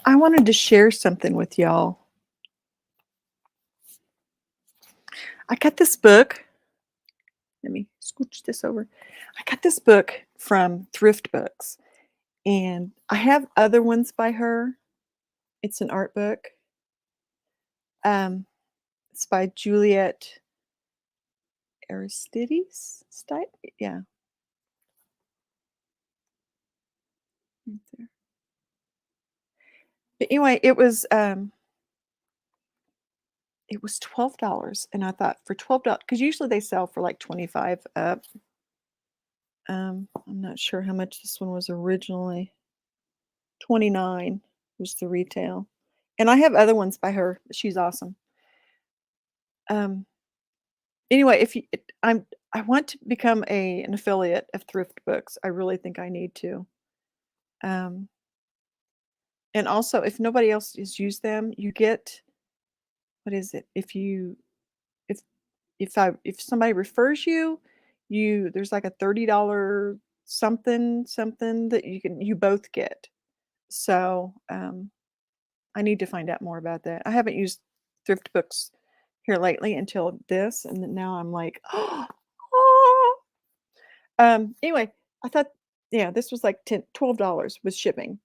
I wanted to share something with y'all. I got this book. Let me scooch this over. I got this book from Thrift Books, and I have other ones by her. It's an art book. It's by Juliet Aristides. Yeah, right there. But anyway, it was $12, and I thought for $12, because usually they sell for like 25 up. I'm not sure how much this one was originally. 29 was the retail. And I have other ones by her. She's awesome. Um, anyway, if you, I want to become an affiliate of Thrift Books. I really think I need to. Um, and also, if nobody else has used them, you get, what is it? If if somebody refers you, there's like a $30 something that you both get. So I need to find out more about that. I haven't used Thrift Books here lately until this, and then now I'm like, oh. Anyway, I thought, yeah, this was like $12 with shipping.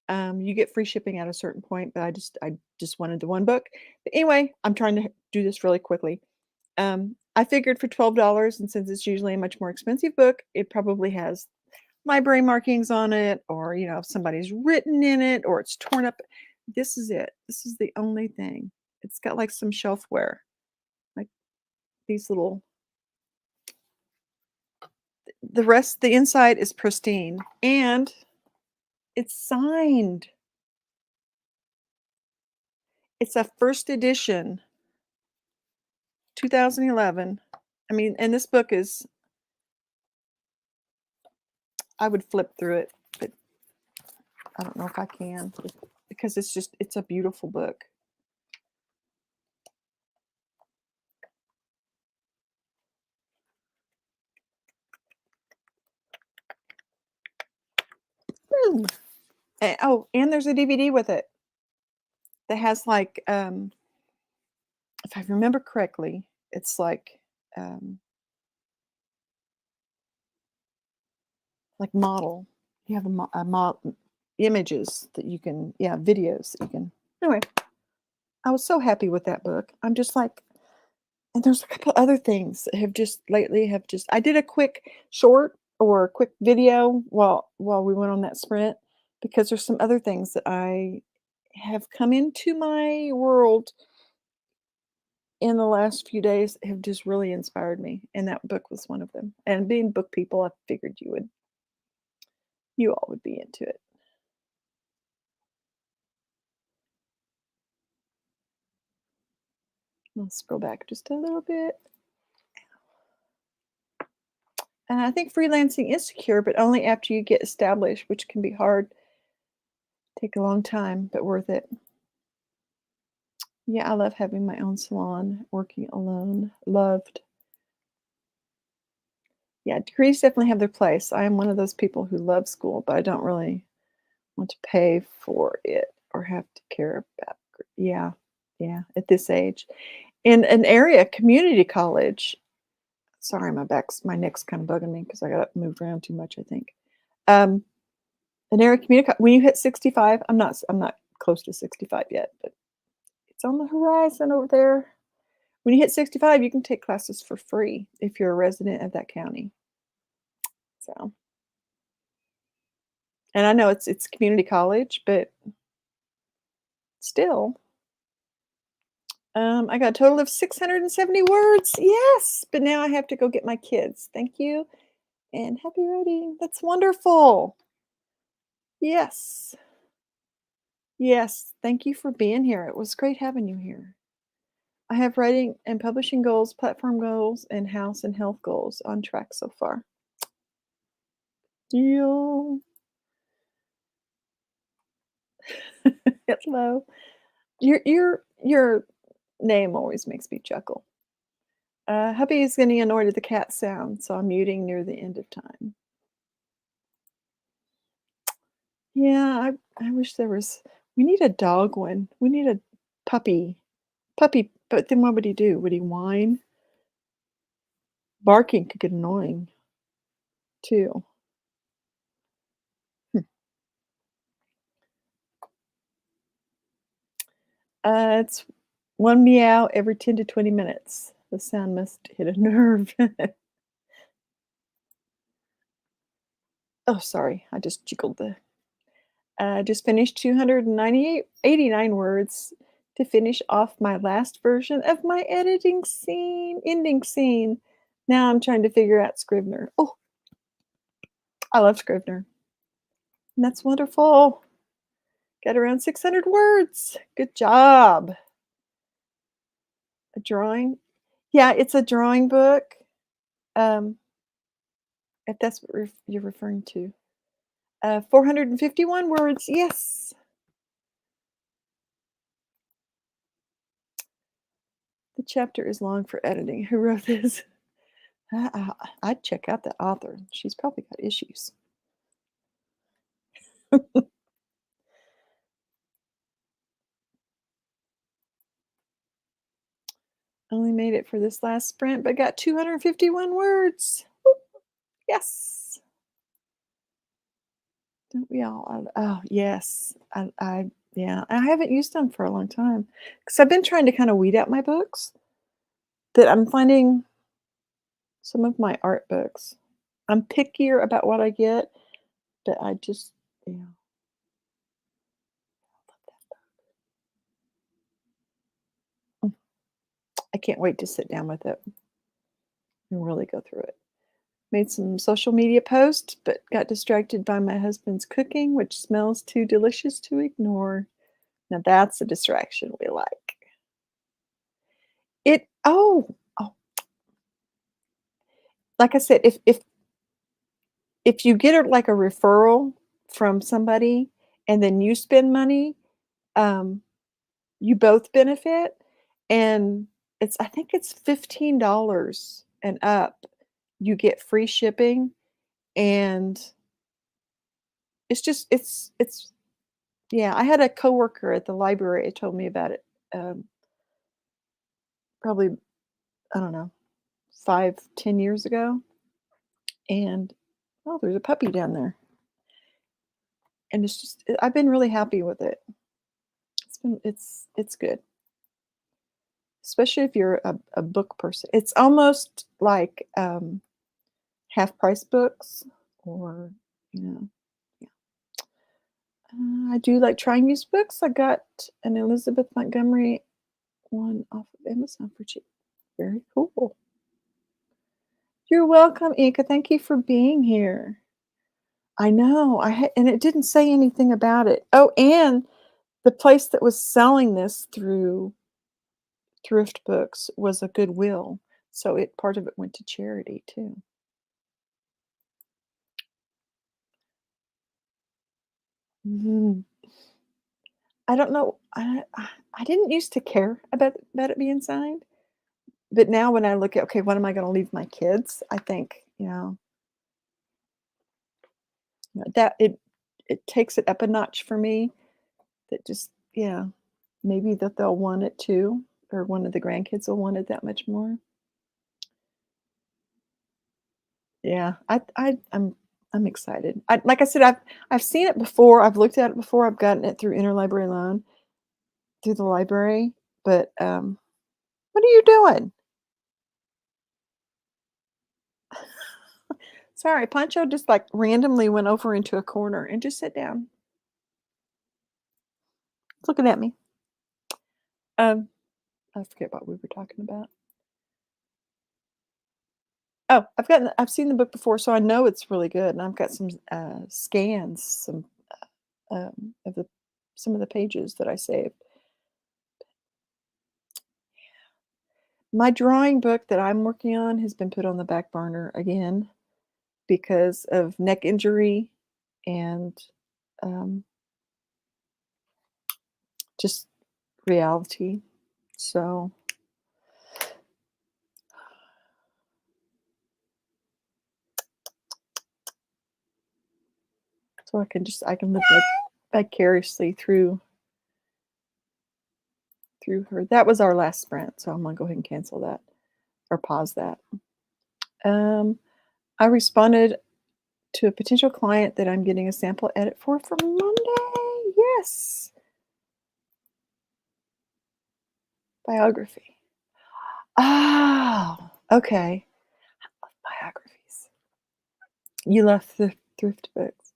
You get free shipping at a certain point, but I just wanted the one book. But anyway, I'm trying to do this really quickly. I figured for $12, and since it's usually a much more expensive book, it probably has library markings on it, or if somebody's written in it, or it's torn up. This is it. This is the only thing. It's got like some shelfware, like these little. The inside is pristine, and it's signed. It's a first edition, 2011. I mean, and this book is, I would flip through it, but I don't know if I can, because it's a beautiful book. And there's a DVD with it that has like, if I remember correctly, it's um, like model. You have images that you can, yeah, videos that you can. Anyway, I was so happy with that book. I'm just like, and there's a couple other things that have just lately have just. I did a quick short or a quick video while we went on that sprint, because there's some other things that I have come into my world in the last few days have just really inspired me, and that book was one of them. And being book people, I figured you all would be into it. I'll scroll back just a little bit. And I think freelancing is secure, but only after you get established, which can be hard, take a long time, but worth it. Yeah, I love having my own salon, working alone. Loved. Yeah, degrees definitely have their place. I am one of those people who love school, but I don't really want to pay for it or have to care about. Yeah, yeah, at this age. In an area community college. Sorry, my neck's kind of bugging me because I got moved around too much, I think. Um, an area community when you hit 65, I'm not close to 65 yet, but it's on the horizon over there. When you hit 65, you can take classes for free if you're a resident of that county. So, and I know it's community college, but still. I got a total of 670 words. Yes, but now I have to go get my kids. Thank you, and happy writing. That's wonderful. Yes. Yes. Thank you for being here. It was great having you here. I have writing and publishing goals, platform goals, and house and health goals on track so far. Deal. Hello. Your name always makes me chuckle. Hubby is getting annoyed at the cat sound, so I'm muting near the end of time. Yeah, I wish there was We need a dog one. We need a puppy. Puppy, but then what would he do? Would he whine? Barking could get annoying too. Hmm. It's one meow every 10 to 20 minutes. The sound must hit a nerve. Oh, sorry. I just jiggled the just finished 289 words to finish off my last version of my ending scene. Now I'm trying to figure out Scrivener. Oh, I love Scrivener. And that's wonderful. Got around 600 words. Good job. A drawing? Yeah, it's a drawing book. Um, if that's what you're referring to. 451 words. Yes. The chapter is long for editing. Who wrote this? I'd check out the author. She's probably got issues. Only made it for this last sprint, but got 251 words. Woo, yes. Don't we all? Oh, yes. Yeah, I haven't used them for a long time because I've been trying to kind of weed out my books that I'm finding some of my art books. I'm pickier about what I get, but I just, yeah. Mm, I can't wait to sit down with it and really go through it. Made some social media posts, but got distracted by my husband's cooking, which smells too delicious to ignore. Now that's a distraction we like. Oh, like I said, if you get like a referral from somebody and then you spend money, um, you both benefit. And I think it's $15 and up. You get free shipping, and it's yeah. I had a coworker at the library told me about it. Probably, I don't know, 5, 10 years ago. And oh, there's a puppy down there. And I've been really happy with it. It's good, especially if you're a book person. It's almost like half price books, or you know, yeah. I do like trying used books. I got an Elizabeth Montgomery one off of Amazon for cheap. Very cool. You're welcome, Ika. Thank you for being here. I know. And it didn't say anything about it. Oh, and the place that was selling this through thrift books was a Goodwill, so part of it went to charity too. Mhm. I don't know. I didn't used to care about it being signed, but now when I look at, okay, what am I going to leave my kids? I think that it takes it up a notch for me. That just, yeah, maybe that they'll want it too, or one of the grandkids will want it that much more. Yeah, I'm excited. Like I said, I've seen it before. I've looked at it before. I've gotten it through interlibrary loan through the library. But what are you doing? Sorry, Pancho just like randomly went over into a corner and just sat down, looking at me. Um, I forget what we were talking about. Oh, I've seen the book before, so I know it's really good, and I've got some scans, of the some of the pages that I saved. My drawing book that I'm working on has been put on the back burner again because of neck injury and um, just reality. So, I can live vicariously through through her. That was our last sprint, so I'm gonna go ahead and cancel that or pause that. Um, I responded to a potential client that I'm getting a sample edit for Monday. Yes. Biography. Oh, okay. Biographies. You love the thrift books.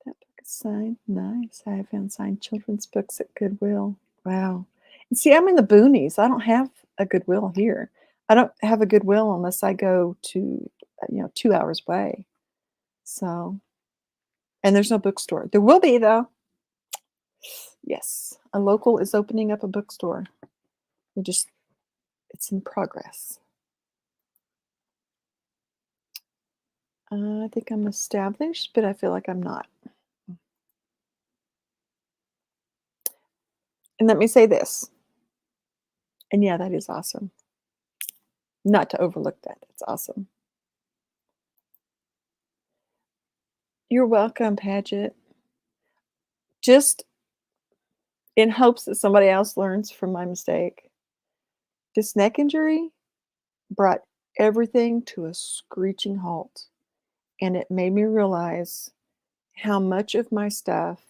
That book is signed. Nice. I have found signed children's books at Goodwill. Wow. And see, I'm in the boonies. I don't have a Goodwill here. I don't have a Goodwill unless I go to, 2 hours away. So, and there's no bookstore. There will be though. Yes, a local is opening up a bookstore. It's in progress. I think I'm established, but I feel like I'm not. And let me say this. And yeah, that is awesome. Not to overlook that. It's awesome. You're welcome, Paget. Just in hopes that somebody else learns from my mistake. This neck injury brought everything to a screeching halt. And it made me realize how much of my stuff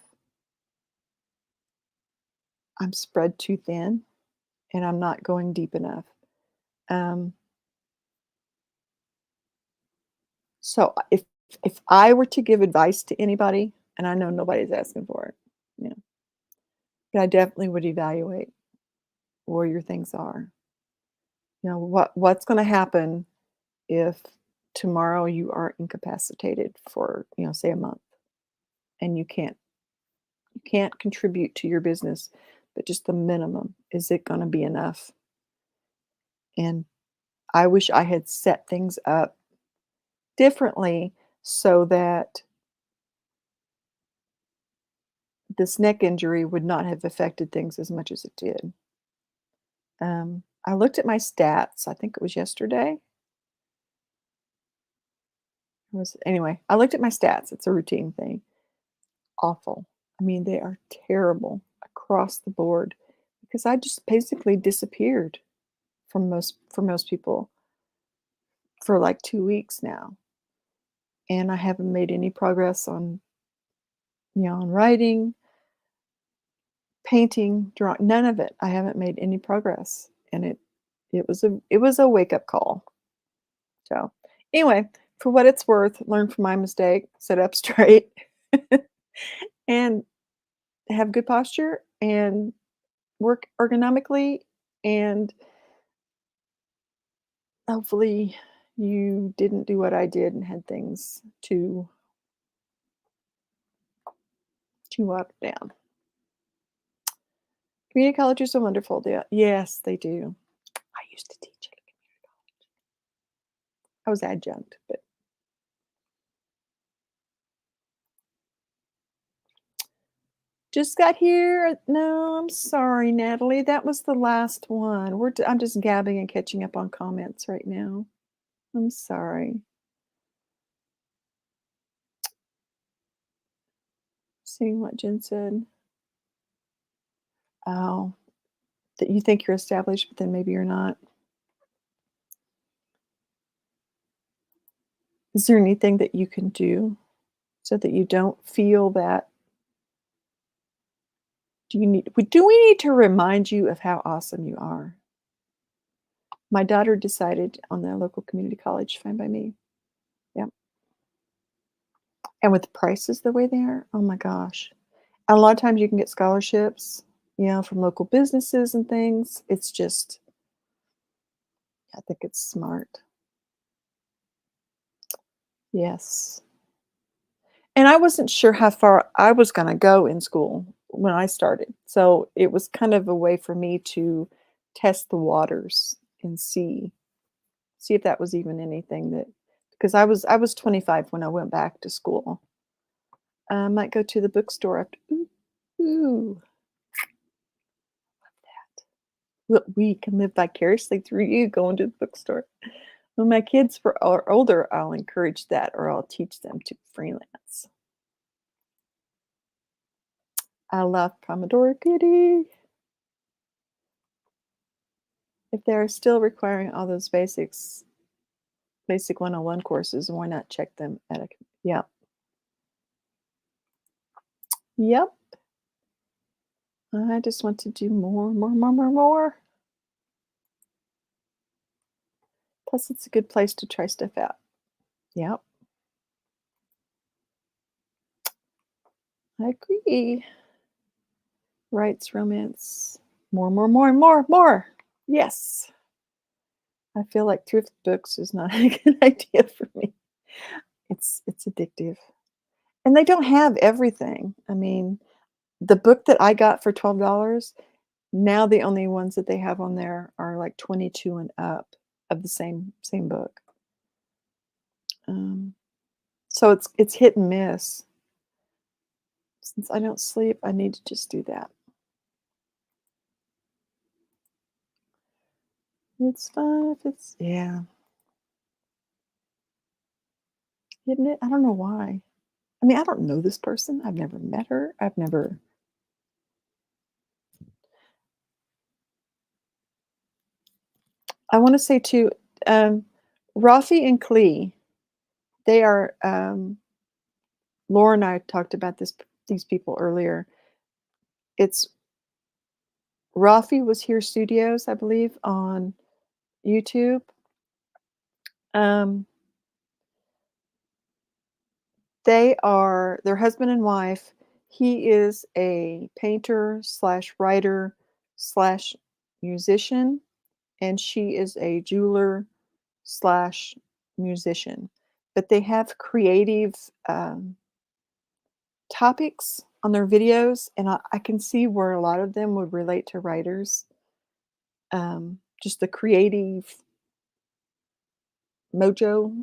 I'm spread too thin and I'm not going deep enough. Um, so if I were to give advice to anybody, and I know nobody's asking for it, yeah, but I definitely would evaluate where your things are. What's going to happen if tomorrow you are incapacitated for, say a month and you can't contribute to your business, but just the minimum. Is it going to be enough? And I wish I had set things up differently so that this neck injury would not have affected things as much as it did. I looked at my stats. I think it was yesterday. Anyway, I looked at my stats. It's a routine thing. Awful. I mean, they are terrible across the board because I just basically disappeared for most people for like 2 weeks now. And I haven't made any progress on writing, painting, drawing, none of it. I haven't made any progress. And it was a wake-up call. So, anyway, for what it's worth, learn from my mistake, sit up straight, and have good posture and work ergonomically, and hopefully you didn't do what I did and had things too up down. Community colleges are wonderful. Yes, they do. I used to teach at a community college. I was adjunct, but just got here. No, I'm sorry, Natalie. That was the last one. I'm just gabbing and catching up on comments right now. I'm sorry. Seeing what Jen said. Oh, that you think you're established, but then maybe you're not. Is there anything that you can do so that you don't feel that? Do we need to remind you of how awesome you are? My daughter decided on the local community college, fine by me. Yeah. And with the prices the way they are, oh my gosh. And a lot of times you can get scholarships, from local businesses and things. It's just, I think it's smart. Yes. And I wasn't sure how far I was going to go in school when I started. So it was kind of a way for me to test the waters and see if that was even anything that, because I was 25 when I went back to school. I might go to the bookstore after. Ooh, we can live vicariously through you going to the bookstore. When my kids are older, I'll encourage that, or I'll teach them to freelance. I love Pomodoro Kitty. If they're still requiring all those basic 101 courses, why not check them at a yep. Yep. I just want to do more, more, more, more, more. Plus, it's a good place to try stuff out. Yep. I agree. Writes romance. More, more, more, more, more. Yes. I feel like thrift books is not a good idea for me. It's addictive. And they don't have everything. I mean, the book that I got for $12, now the only ones that they have on there are like 22 and up of the same book. Um, so it's hit and miss. Since I don't sleep, I need to just do that. It's fun if it's yeah, isn't it? I don't know why. I mean, I don't know this person. I've never met her. I've never I wanna say too, um, Rafi and Klee, they are, Laura and I talked about these people earlier. It's Rafi was here Studios, I believe, on YouTube. Um, they're husband and wife. He is a painter slash writer slash musician, and she is a jeweler slash musician. But they have creative topics on their videos, and I can see where a lot of them would relate to writers. Just the creative mojo,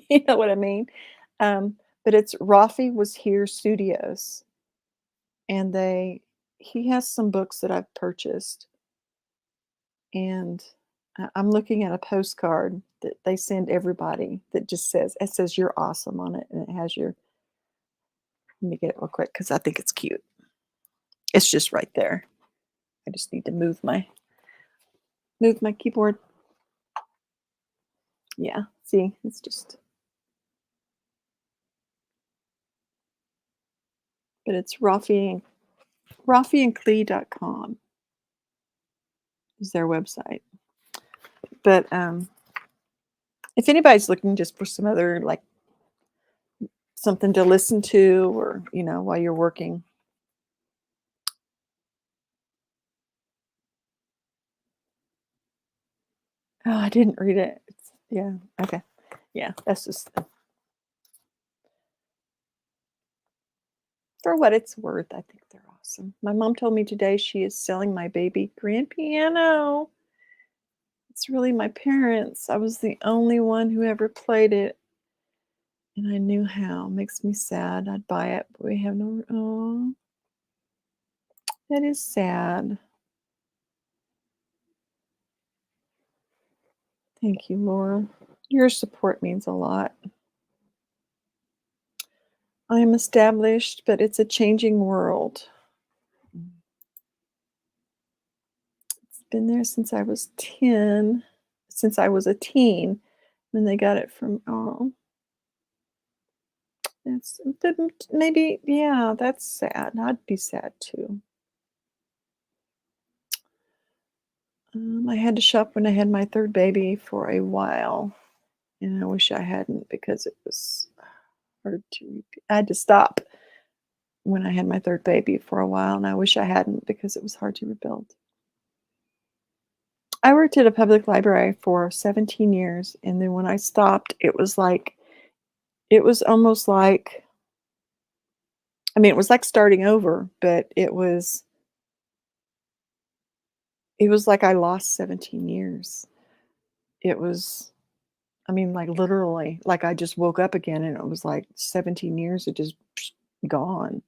you know what I mean? Um, but it's Rafi Was Here Studios, and he has some books that I've purchased, and I'm looking at a postcard that they send everybody that just says "You're awesome" on it, and it has your. Let me get it real quick because I think it's cute. It's just right there. I just need to move my keyboard. Yeah, see, it's just but it's rafiandklee.com is their website. But if anybody's looking just for some other like something to listen to or while you're working. Oh, I didn't read it. Yeah, okay. Yeah, that's just for what it's worth. I think they're awesome. My mom told me today she is selling my baby grand piano. It's really my parents'. I was the only one who ever played it, and I knew how. Makes me sad. I'd buy it, but we have no. Oh, that is sad. Thank you, Laura. Your support means a lot. I am established, but it's a changing world. It's been there since I was 10, since I was a teen when they got it from. Oh, that's maybe, yeah, that's sad. I'd be sad too. I had to shop when I had my third baby for a while, and I wish I hadn't because it was hard to. I had to stop when I had my third baby for a while, and I wish I hadn't because it was hard to rebuild. I worked at a public library for 17 years, and then when I stopped, it was almost like, I mean, it was like starting over, but it was like I lost 17 years. It was, I mean, like literally, like I just woke up again, and it was like 17 years had just gone.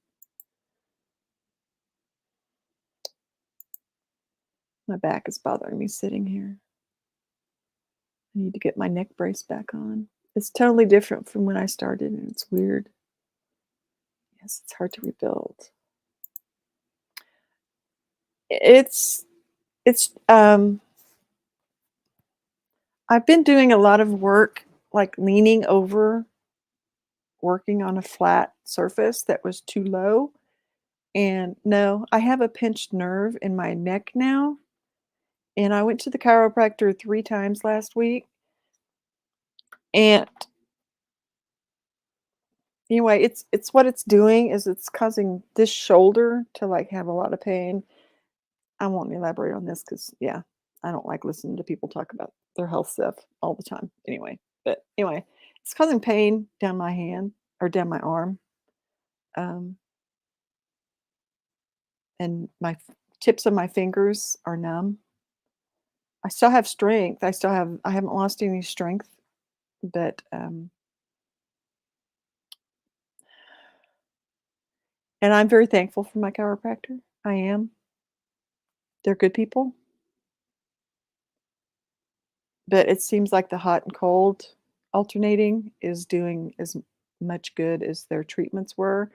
My back is bothering me sitting here. I need to get my neck brace back on. It's totally different from when I started, and it's weird. Yes, it's hard to rebuild. It's I've been doing a lot of work, like leaning over, working on a flat surface that was too low. And no, I have a pinched nerve in my neck now. And I went to the chiropractor 3 times last week. And anyway, it's what it's doing is it's causing this shoulder to like have a lot of pain. I won't elaborate on this because yeah, I don't like listening to people talk about their health stuff all the time. Anyway, it's causing pain down my hand or down my arm. Um, and my tips of my fingers are numb. I still have strength. I haven't lost any strength, but and I'm very thankful for my chiropractor. I am. They're good people, but it seems like the hot and cold alternating is doing as much good as their treatments were.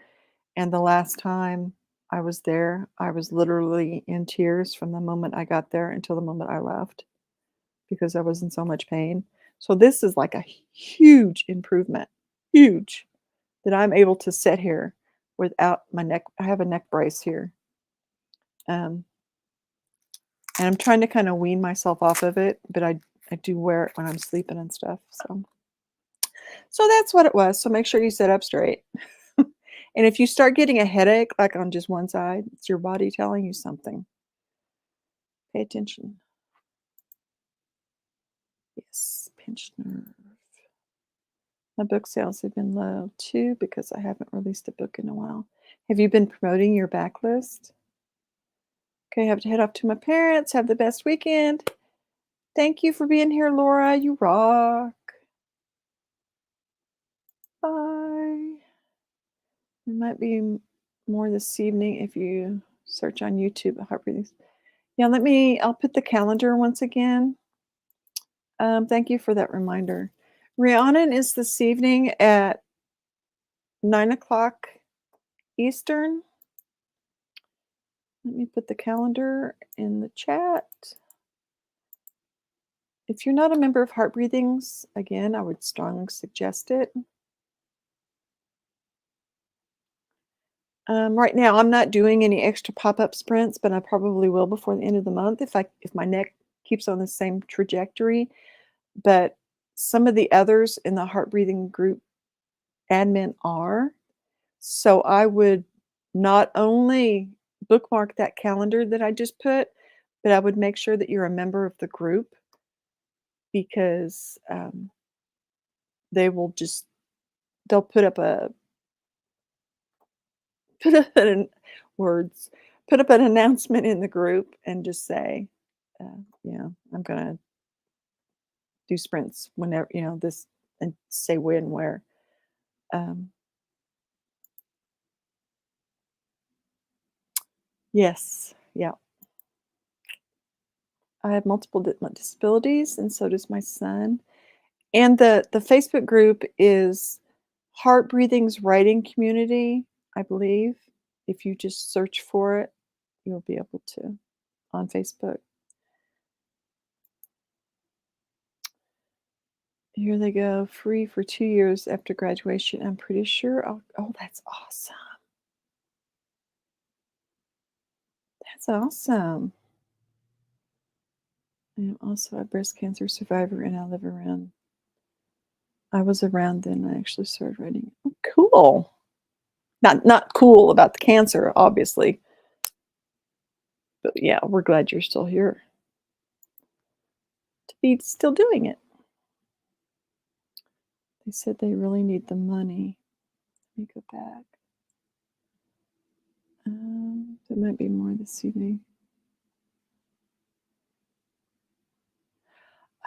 And the last time I was there, I was literally in tears from the moment I got there until the moment I left because I was in so much pain. So this is like a huge improvement, huge, that I'm able to sit here without my neck. I have a neck brace here. Um, and I'm trying to kind of wean myself off of it, but I do wear it when I'm sleeping and stuff. So that's what it was. So make sure you sit up straight. And if you start getting a headache, like on just one side, it's your body telling you something. Pay attention. Yes, pinched nerve. My book sales have been low too because I haven't released a book in a while. Have you been promoting your backlist? Okay, I have to head off to my parents. Have the best weekend. Thank you for being here, Laura. You rock. Bye. There might be more this evening if you search on YouTube. Heart breathing. Yeah, I'll put the calendar once again. Thank you for that reminder. Rhiannon is this evening at 9 o'clock Eastern. Let me put the calendar in the chat. If you're not a member of Heart Breathings, again, I would strongly suggest it. Right now, I'm not doing any extra pop-up sprints, but I probably will before the end of the month if my neck keeps on the same trajectory. But some of the others in the Heart Breathing group admin are. So I would not only bookmark that calendar that I just put, but I would make sure that you're a member of the group because they'll put up an words, put up an announcement in the group and just say, I'm gonna do sprints whenever, this, and say when, where. Yes, yeah. I have multiple disabilities, and so does my son. And the Facebook group is Heart Breathing's Writing Community, I believe. If you just search for it, you'll be able to on Facebook. Here they go, free for 2 years after graduation. I'm pretty sure. Oh, that's awesome. That's awesome. I am also a breast cancer survivor, and I was around then. I actually started writing. Oh, cool. Not cool about the cancer, obviously. But yeah, we're glad you're still here to be still doing it. They said they really need the money. Let me go back. There might be more this evening.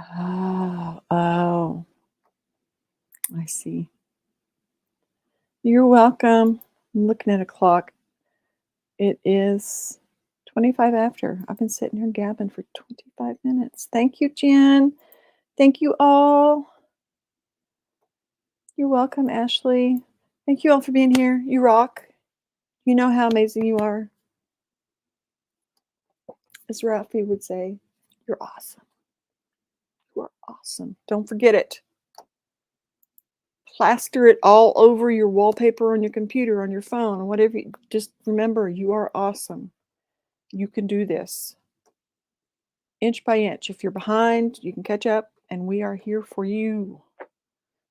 Oh, I see. You're welcome. I'm looking at a clock. It is 25 after. I've been sitting here gabbing for 25 minutes. Thank you, Jen. Thank you all. You're welcome, Ashley. Thank you all for being here. You rock. You know how amazing you are. as Ralphie would say, you're awesome. You are awesome. Don't forget it. Plaster it all over your wallpaper on your computer, on your phone, whatever. Just remember, you are awesome. You can do this. Inch by inch. If you're behind, you can catch up, and we are here for you.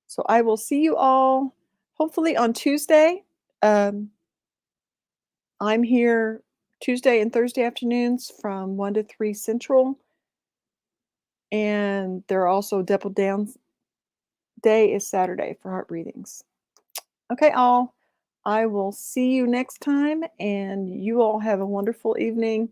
So I will see you all hopefully on Tuesday. I'm here Tuesday and Thursday afternoons from 1 to 3 Central. And there are also double down day is Saturday for heart breathings. Okay, all. I will see you next time, and you all have a wonderful evening.